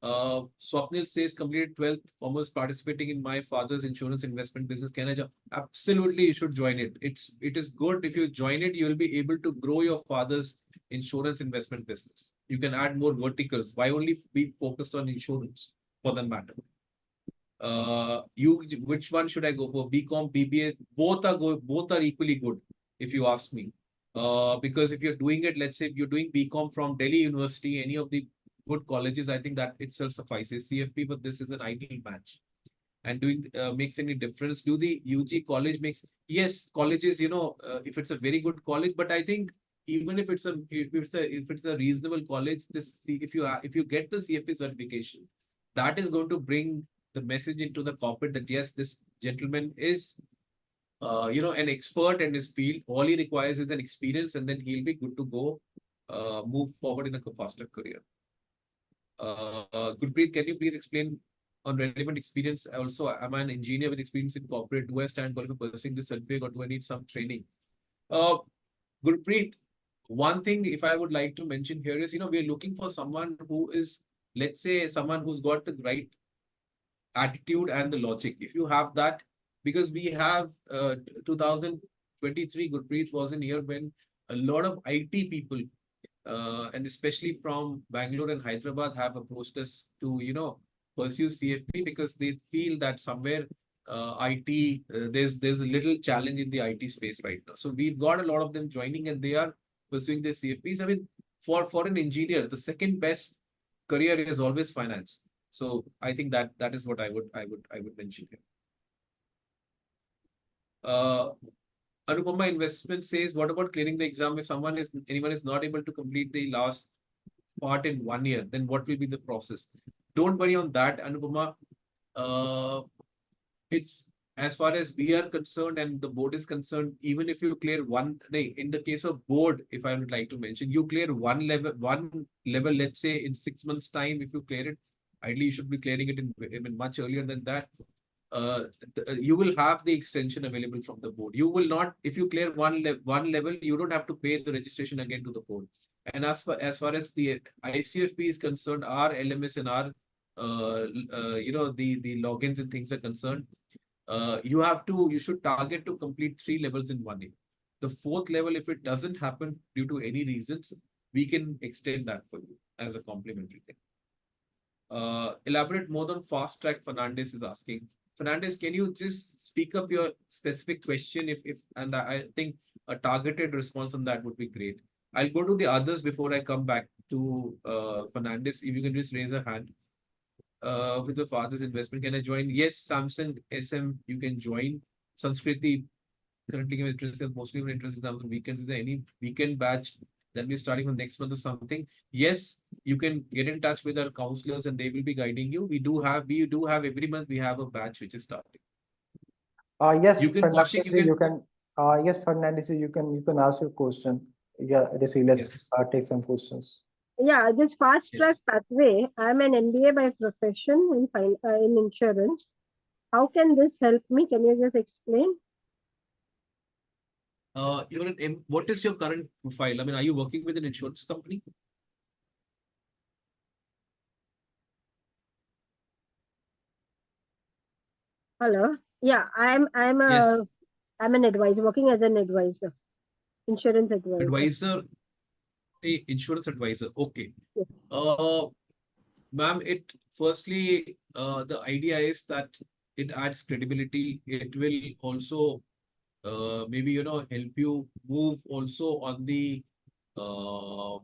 Swapnil says completed 12th commerce, participating in my father's insurance investment business. Can I join? Absolutely, you should join it. It is good. If you join it, you will be able to grow your father's insurance investment business. You can add more verticals. Why only be focused on insurance for that matter? Which one should I go for? BCom, BBA, both are equally good, if you ask me. Because if you're doing it, let's say if you're doing BCom from Delhi University, any of the good colleges, I think that itself suffices. CFP, but this is an ideal match. And doing makes any difference? Do the UG college makes? Yes, colleges, if it's a very good college, but I think even if it's a reasonable college, if you get the CFP certification, that is going to bring the message into the corporate that yes, this gentleman is an expert in his field. All he requires is an experience, and then he'll be good to go, move forward in a faster career. Gurpreet, can you please explain on relevant experience? Also, am I an engineer with experience in corporate? Do I stand qualified for pursuing this certificate, or do I need some training? Gurpreet, one thing if I would like to mention here is, we are looking for someone who is, let's say, someone who's got the right attitude and the logic. If you have that, because we have 2023, Gurpreet was a year when a lot of IT people, and especially from Bangalore and Hyderabad, have approached us to, pursue CFP because they feel that somewhere IT, there's a little challenge in the IT space right now. So we've got a lot of them joining, and they are pursuing their CFPs. I mean, for an engineer, the second best career is always finance. So I think that is what I would mention here. Anupama Investment says, what about clearing the exam? If anyone is not able to complete the last part in 1 year, then what will be the process? Don't worry on that, Anupama. It's, as far as we are concerned and the board is concerned, even if you clear in the case of board, if I would like to mention, you clear one level, let's say in 6 months' time, if you clear it, ideally you should be clearing it in much earlier than that. You will have the extension available from the board. You will not, if you clear one level, you don't have to pay the registration again to the board. And as far as the ICFP is concerned, our LMS and our the logins and things are concerned, you should target to complete 3 levels in 1 year. The 4th level, if it doesn't happen due to any reasons, we can extend that for you as a complimentary thing. Elaborate more on fast track, Fernandez is asking. Fernandez, can you just speak up your specific question and I think a targeted response on that would be great. I'll go to the others before I come back to Fernandez. If you can just raise a hand. With the father's investment, can I join? Yes, Samsung SM, you can join. Sanskriti, currently interested, mostly interested in the weekends. Is there any weekend batch that we're starting from next month or something? Yes, you can get in touch with our counselors and they will be guiding you. We do have every month we have a batch which is starting. Yes, You can, Kaushik, Fernandez, you can ask your question. Yeah, Rishi, let's yes, take some questions. Yeah, this fast track yes. pathway, I'm an MBA by profession in insurance. How can this help me? Can you just explain? What is your current profile? I mean, are you working with an insurance company? Hello. Yeah, Yes, I'm an advisor, working as an advisor, insurance advisor. advisor, a insurance advisor. Okay. Yes. Ma'am, it firstly, the idea is that it adds credibility. It will also maybe help you move also on the uh,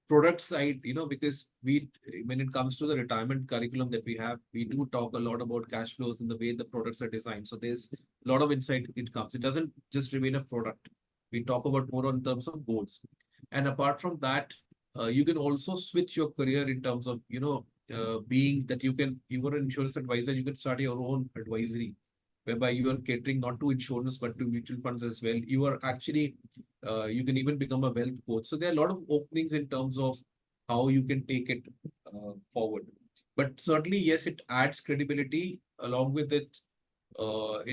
product side, because when it comes to the retirement curriculum that we have, we do talk a lot about cash flows and the way the products are designed. So there's a lot of insight it comes. It doesn't just remain a product. We talk about more on terms of goals. And apart from that, you can also switch your career in terms of, being that you are an insurance advisor, you can start your own advisory, whereby you are catering not to insurance, but to mutual funds as well. You are actually you can even become a wealth coach. So there are a lot of openings in terms of how you can take it forward. But certainly, yes, it adds credibility along with it. I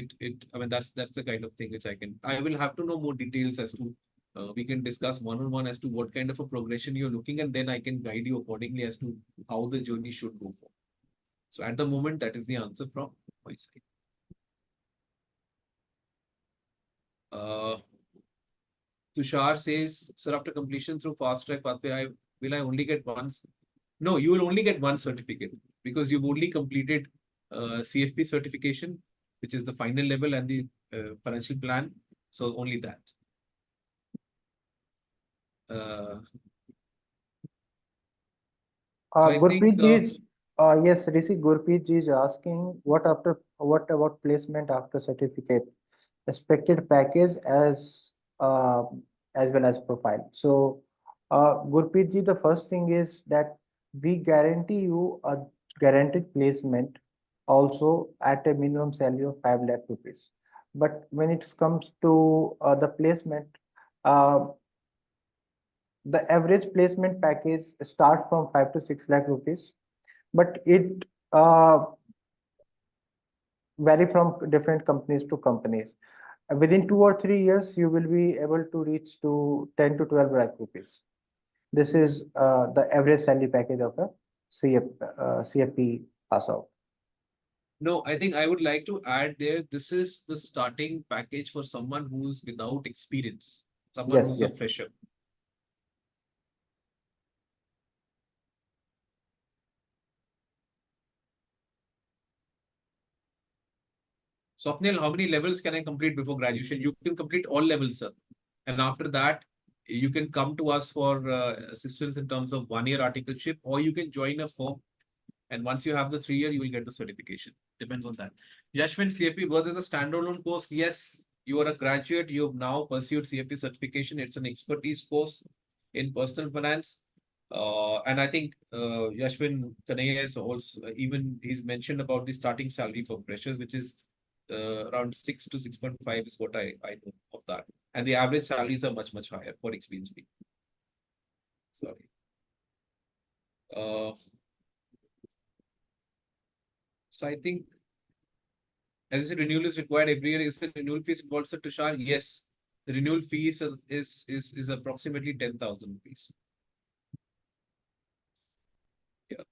mean, that's the kind of thing which I will have to know more details as to. We can discuss one-on-one as to what kind of a progression you're looking, and then I can guide you accordingly as to how the journey should go for. So at the moment, that is the answer from my side. Tushar says, sir, after completion through fast track pathway, will I only get once? No, you will only get one certificate because you've only completed CFP certification, which is the final level, and the financial plan. So only that. So I Gurpreet think ji is, yes, Rishi, Gurpreet ji is asking what about placement after certificate, expected package as well as profile. So, Gurpreet ji, the first thing is that we guarantee you a guaranteed placement also at a minimum salary of 5 lakh rupees. But when it comes to the placement, uh, the average placement package start from 5 to 6 lakh rupees, but it vary from different companies to companies. Within 2 or 3 years, you will be able to reach to 10 to 12 lakh rupees. This is the average salary package of a CFP pass out. no, I think I would like to add there. This is the starting package for someone who's without experience, someone Yes, who's a yes. fresher. Swapnil, how many levels can I complete before graduation? You can complete all levels, sir. And after that, you can come to us for assistance in terms of 1 year articleship, or you can join a firm. And once you have the 3 year, you will get the certification. Depends on that. Yashwin, CFP Worth is a standalone course. Yes, you are a graduate. You have now pursued CFP certification. It's an expertise course in personal finance. And I think Yashwin Kanaya has also even he's mentioned about the starting salary for freshers, which is around 6 to 6.5 is what I know of that. And the average salaries are much, much higher for experienced people. Sorry. So I think, as I said, renewal is required every year. Is the renewal fees involved, Sir Tushar? Yes. The renewal fees is approximately 10,000 rupees. Yeah.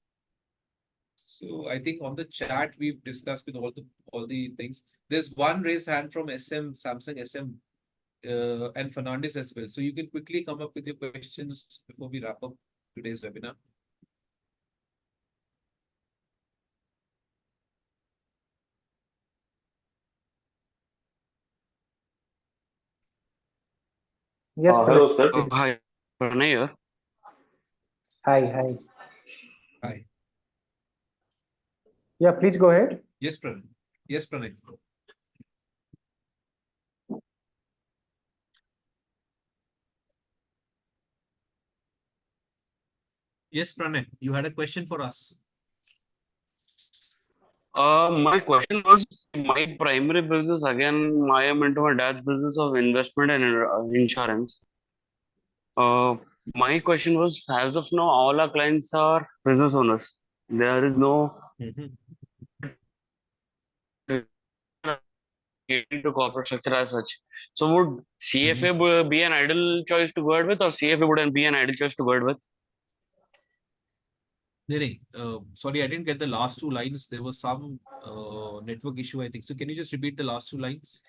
So I think on the chat we've discussed with all the things. There's one raised hand from Samsung SM, and Fernandez as well. So you can quickly come up with your questions before we wrap up today's webinar. Yes, Hello, Pranay. sir. Hi, Pranay here. Hi. Hi. Yeah, please go ahead. Yes, Pranay. Yes, Pranay. Yes, Pranay, you had a question for us. My question was my primary business again. I am into my dad's business of investment and insurance. Uh, my question was, as of now, all our clients are business owners. There is no into corporate structure as such. So would CFA be an ideal choice to go ahead with, or CFA wouldn't be an ideal choice to go ahead with? Sorry, I didn't get the last two lines. There was some network issue, I think. So can you just repeat the last two lines?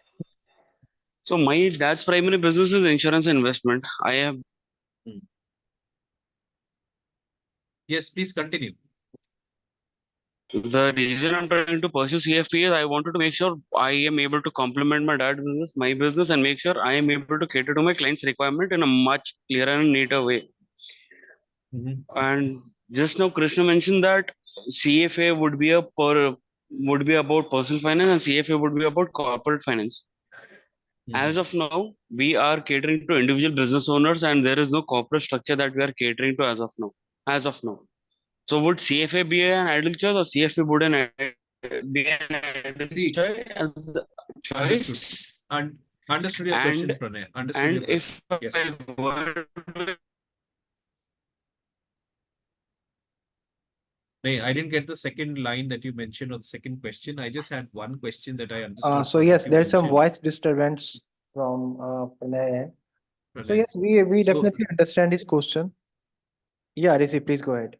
So my dad's primary business is insurance and investment. I have Yes, please continue. The reason I'm trying to pursue CFP is I wanted to make sure I am able to complement my dad's business, my business, and make sure I am able to cater to my client's requirement in a much clearer and neater way. And just now, Krishna mentioned that CFA would be about personal finance and CFA would be about corporate finance. As of now, we are catering to individual business owners, and there is no corporate structure that we are catering to as of now. As of now. So would CFA be an ideal choice, or CFA would be an ideal See, understood. choice? Understood your question, And Pranay. Understood your question. if Yes. I were to Hey, I didn't get the second line that you mentioned or the second question. I just had one question that I understood. So from yes, what you there's some mentioned, voice disturbance from Pranay. So Pranay. yes, we So- definitely understand his question. Yeah, Rishi, please go ahead.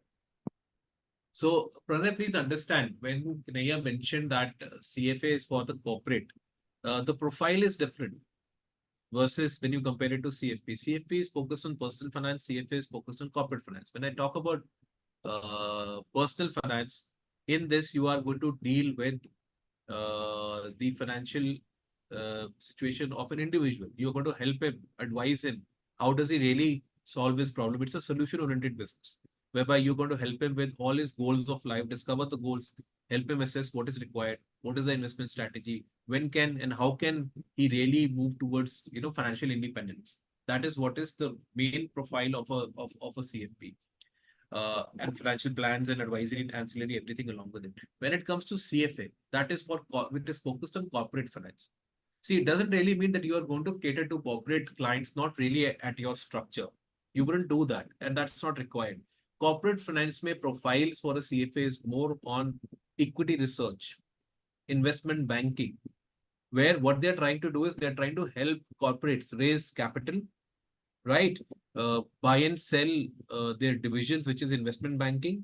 So, Pranay, please understand when Naya mentioned that CFA is for the corporate, the profile is different versus when you compare it to CFP. CFP is focused on personal finance, CFA is focused on corporate finance. When I talk about personal finance, in this you are going to deal with the financial situation of an individual. You're going to help him, advise him. How does he really solve his problem? It's a solution-oriented business, whereby you're going to help him with all his goals of life, discover the goals, help him assess what is required, what is the investment strategy, when can and how can he really move towards financial independence. That is what is the main profile of a CFP. And financial plans and advisory and ancillary, everything along with it. When it comes to CFA, that is for it is focused on corporate finance. See, it doesn't really mean that you are going to cater to corporate clients, not really at your structure. You wouldn't do that, and that's not required. Corporate finance may profiles for a CFA is more on equity research, investment banking, where what they're trying to do is they're trying to help corporates raise capital, right? Buy and sell their divisions, which is investment banking,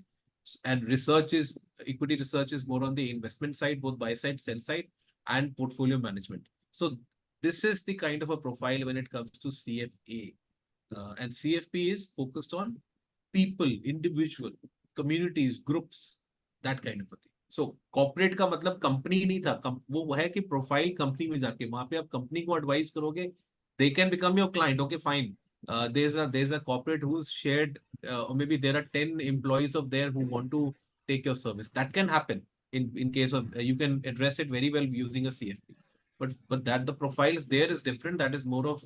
and research is equity research is more on the investment side, both buy side, sell side, and portfolio management. So this is the kind of a profile when it comes to CFA, and CFP is focused on people, individual, communities, groups, that kind of a thing. So corporate का मतलब company नहीं था, वो है कि profile company में जाके वहां पे आप कंपनी को एडवाइस करोगे, they can become your client. Okay, fine. There's a corporate who's shared, or maybe there are 10 employees of there who want to take your service. That can happen in case of you can address it very well using a CFP. But that the profiles there is different. That is more of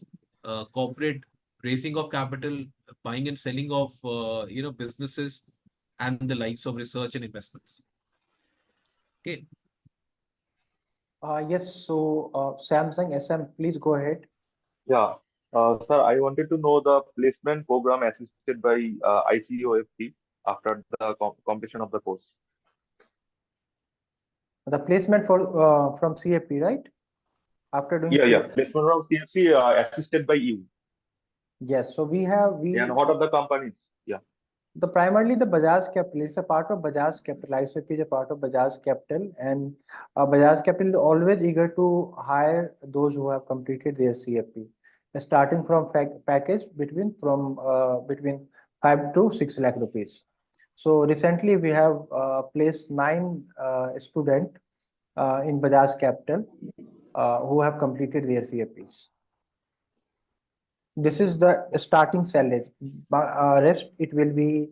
corporate raising of capital, buying and selling of businesses, and the likes of research and investments. Okay. Yes, so Samsung SM, please go ahead. Yeah. Sir, I wanted to know the placement program assisted by ICOFT after the completion of the course. The placement for from CFP, right? After doing Yeah, CFP. placement from CFC assisted by you. Yes, so we And what are the companies? Yeah. primarily the Bajaj Capital. It's a part of Bajaj Capital. ISOP is a part of Bajaj Capital, and Bajaj Capital is always eager to hire those who have completed their CFP, starting from package between 5 to 6 lakh rupees. So recently we have placed 9 students in Bajaj Capital who have completed their CFPs. This is the starting salary. Rest it will be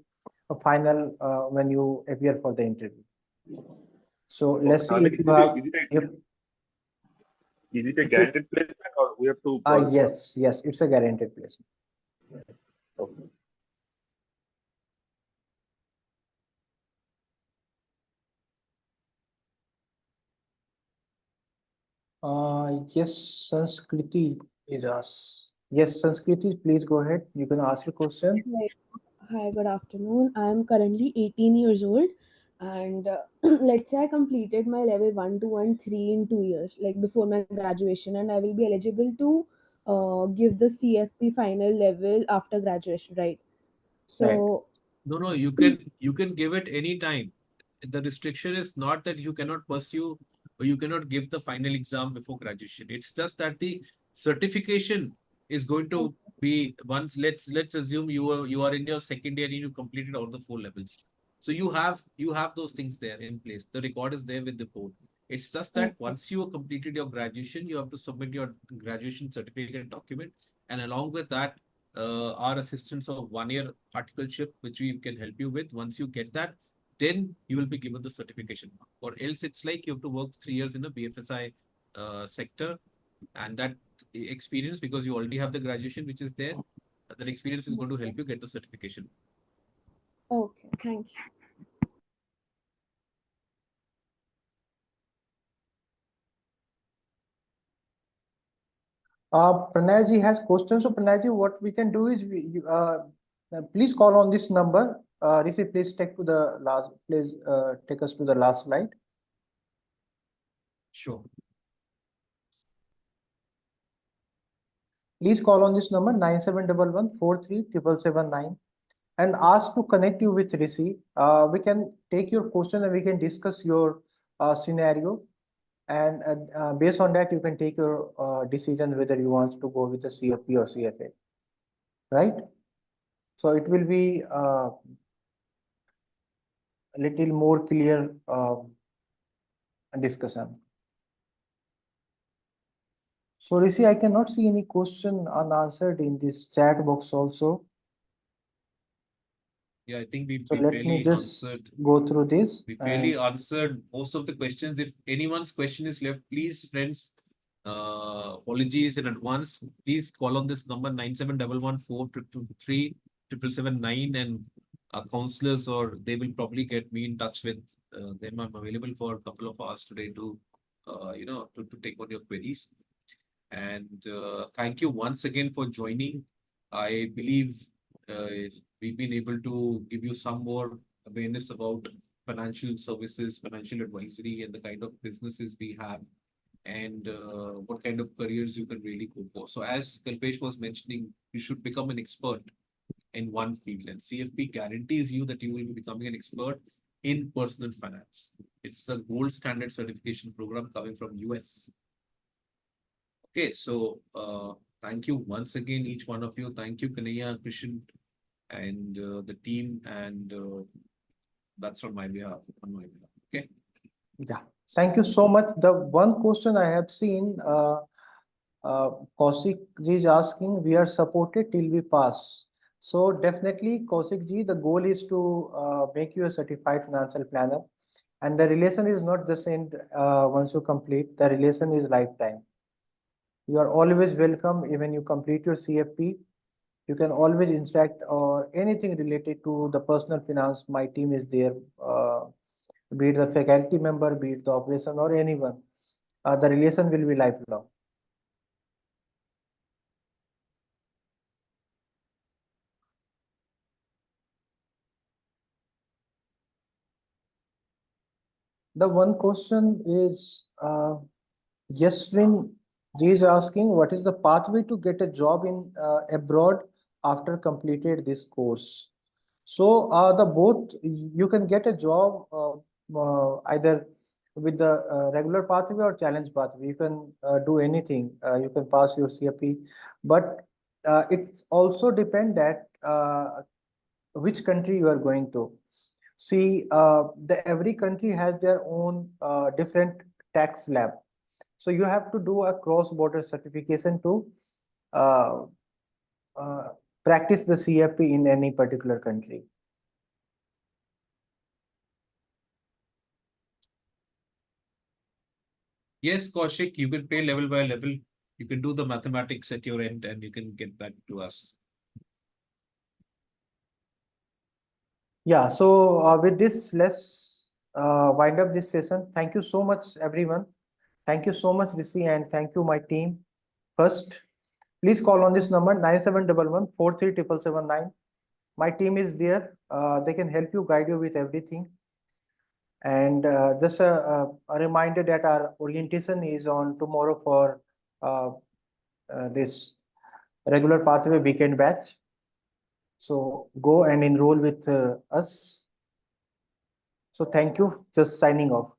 a final when you appear for the interview. So let's see if Karthik, you have. If, is it a if you, guaranteed placement or we have to work? yes, it's a guaranteed placement. Okay. Yes, Sanskriti is us. Yes, Sanskriti, please go ahead. You can ask your question. Hi, hi, good afternoon. I'm currently 18 years old, and let's say I completed my level 1, 2, and 3 in 2 years, like before my graduation, and I will be eligible to give the CFP final level after graduation, right? Right. So, No, you can give it any time. The restriction is not that you cannot pursue or you cannot give the final exam before graduation. It's just that the certification is going to be once. Let's assume you are in your second year and you completed all the four levels. So you have those things there in place. The record is there with the board. It's just that okay, once you have completed your graduation, you have to submit your graduation certificate document, and along with that, our assistance of 1 year articleship, which we can help you with. Once you get that, then you will be given the certification. Or else, it's like you have to work 3 years in a BFSI sector, and that experience, because you already have the graduation, which is there, that experience is going to help you get the certification. okay, thank you. Pranay ji has questions. So Pranay ji, what we can do is please call on this number. Rishi, please take to the last. Please take us to the last slide. Sure. Please call on this number 9711 and ask to connect you with Rishi. We can take your question and we can discuss your scenario. And based on that, you can take your decision whether you want to go with the CFP or CFA, right? So it will be a little more clear discussion. So Rishi, I cannot see any question unanswered in this chat box also. Yeah, I think we, So we let me fairly just answered. go through this. We And fairly answered most of the questions. If anyone's question is left, please, friends, apologies in advance. Please call on this number 971143337779, and our counselors, or they will probably get me in touch with them. I'm available for a couple of hours today to, to take on your queries. And thank you once again for joining. I believe we've been able to give you some more awareness about financial services, financial advisory, and the kind of businesses we have, and what kind of careers you can really go for. So, as Kalpesh was mentioning, you should become an expert in one field, and CFP guarantees you that you will be becoming an expert in personal finance. It's the gold standard certification program coming from US. Okay, so thank you once again, each one of you. Thank you, Kanaya, Krishan, and the team, and that's on my behalf. Okay. yeah, thank you so much. The one question I have seen, Kaushik ji is asking, we are supported till we pass. So definitely, Kaushik ji, the goal is to make you a certified financial planner. And the relation is not just in once you complete, the relation is lifetime. You are always welcome even you complete your CFP. You can always interact or anything related to the personal finance. My team is there, be it the faculty member, be it the operation or anyone. The relation will be lifelong. The one question is, Yaswin Ji is asking, what is the pathway to get a job in abroad after completed this course? So the both you can get a job either with the regular pathway or challenge pathway. You can do anything. You can pass your CFP, but it's also depend that which country you are going to. See, the every country has their own different tax lab. So you have to do a cross-border certification to uh, practice the CFP in any particular country. Yes, Kaushik, you can pay level by level. You can do the mathematics at your end and you can get back to us. Yeah, so with this, let's wind up this session. Thank you so much, everyone. Thank you so much, Rishi, and thank you, my team. First, please call on this number 9711 My team is there. They can help you, guide you with everything. And just a reminder that our orientation is on tomorrow for this regular pathway weekend batch. So go and enroll with us. So thank you. Just signing off.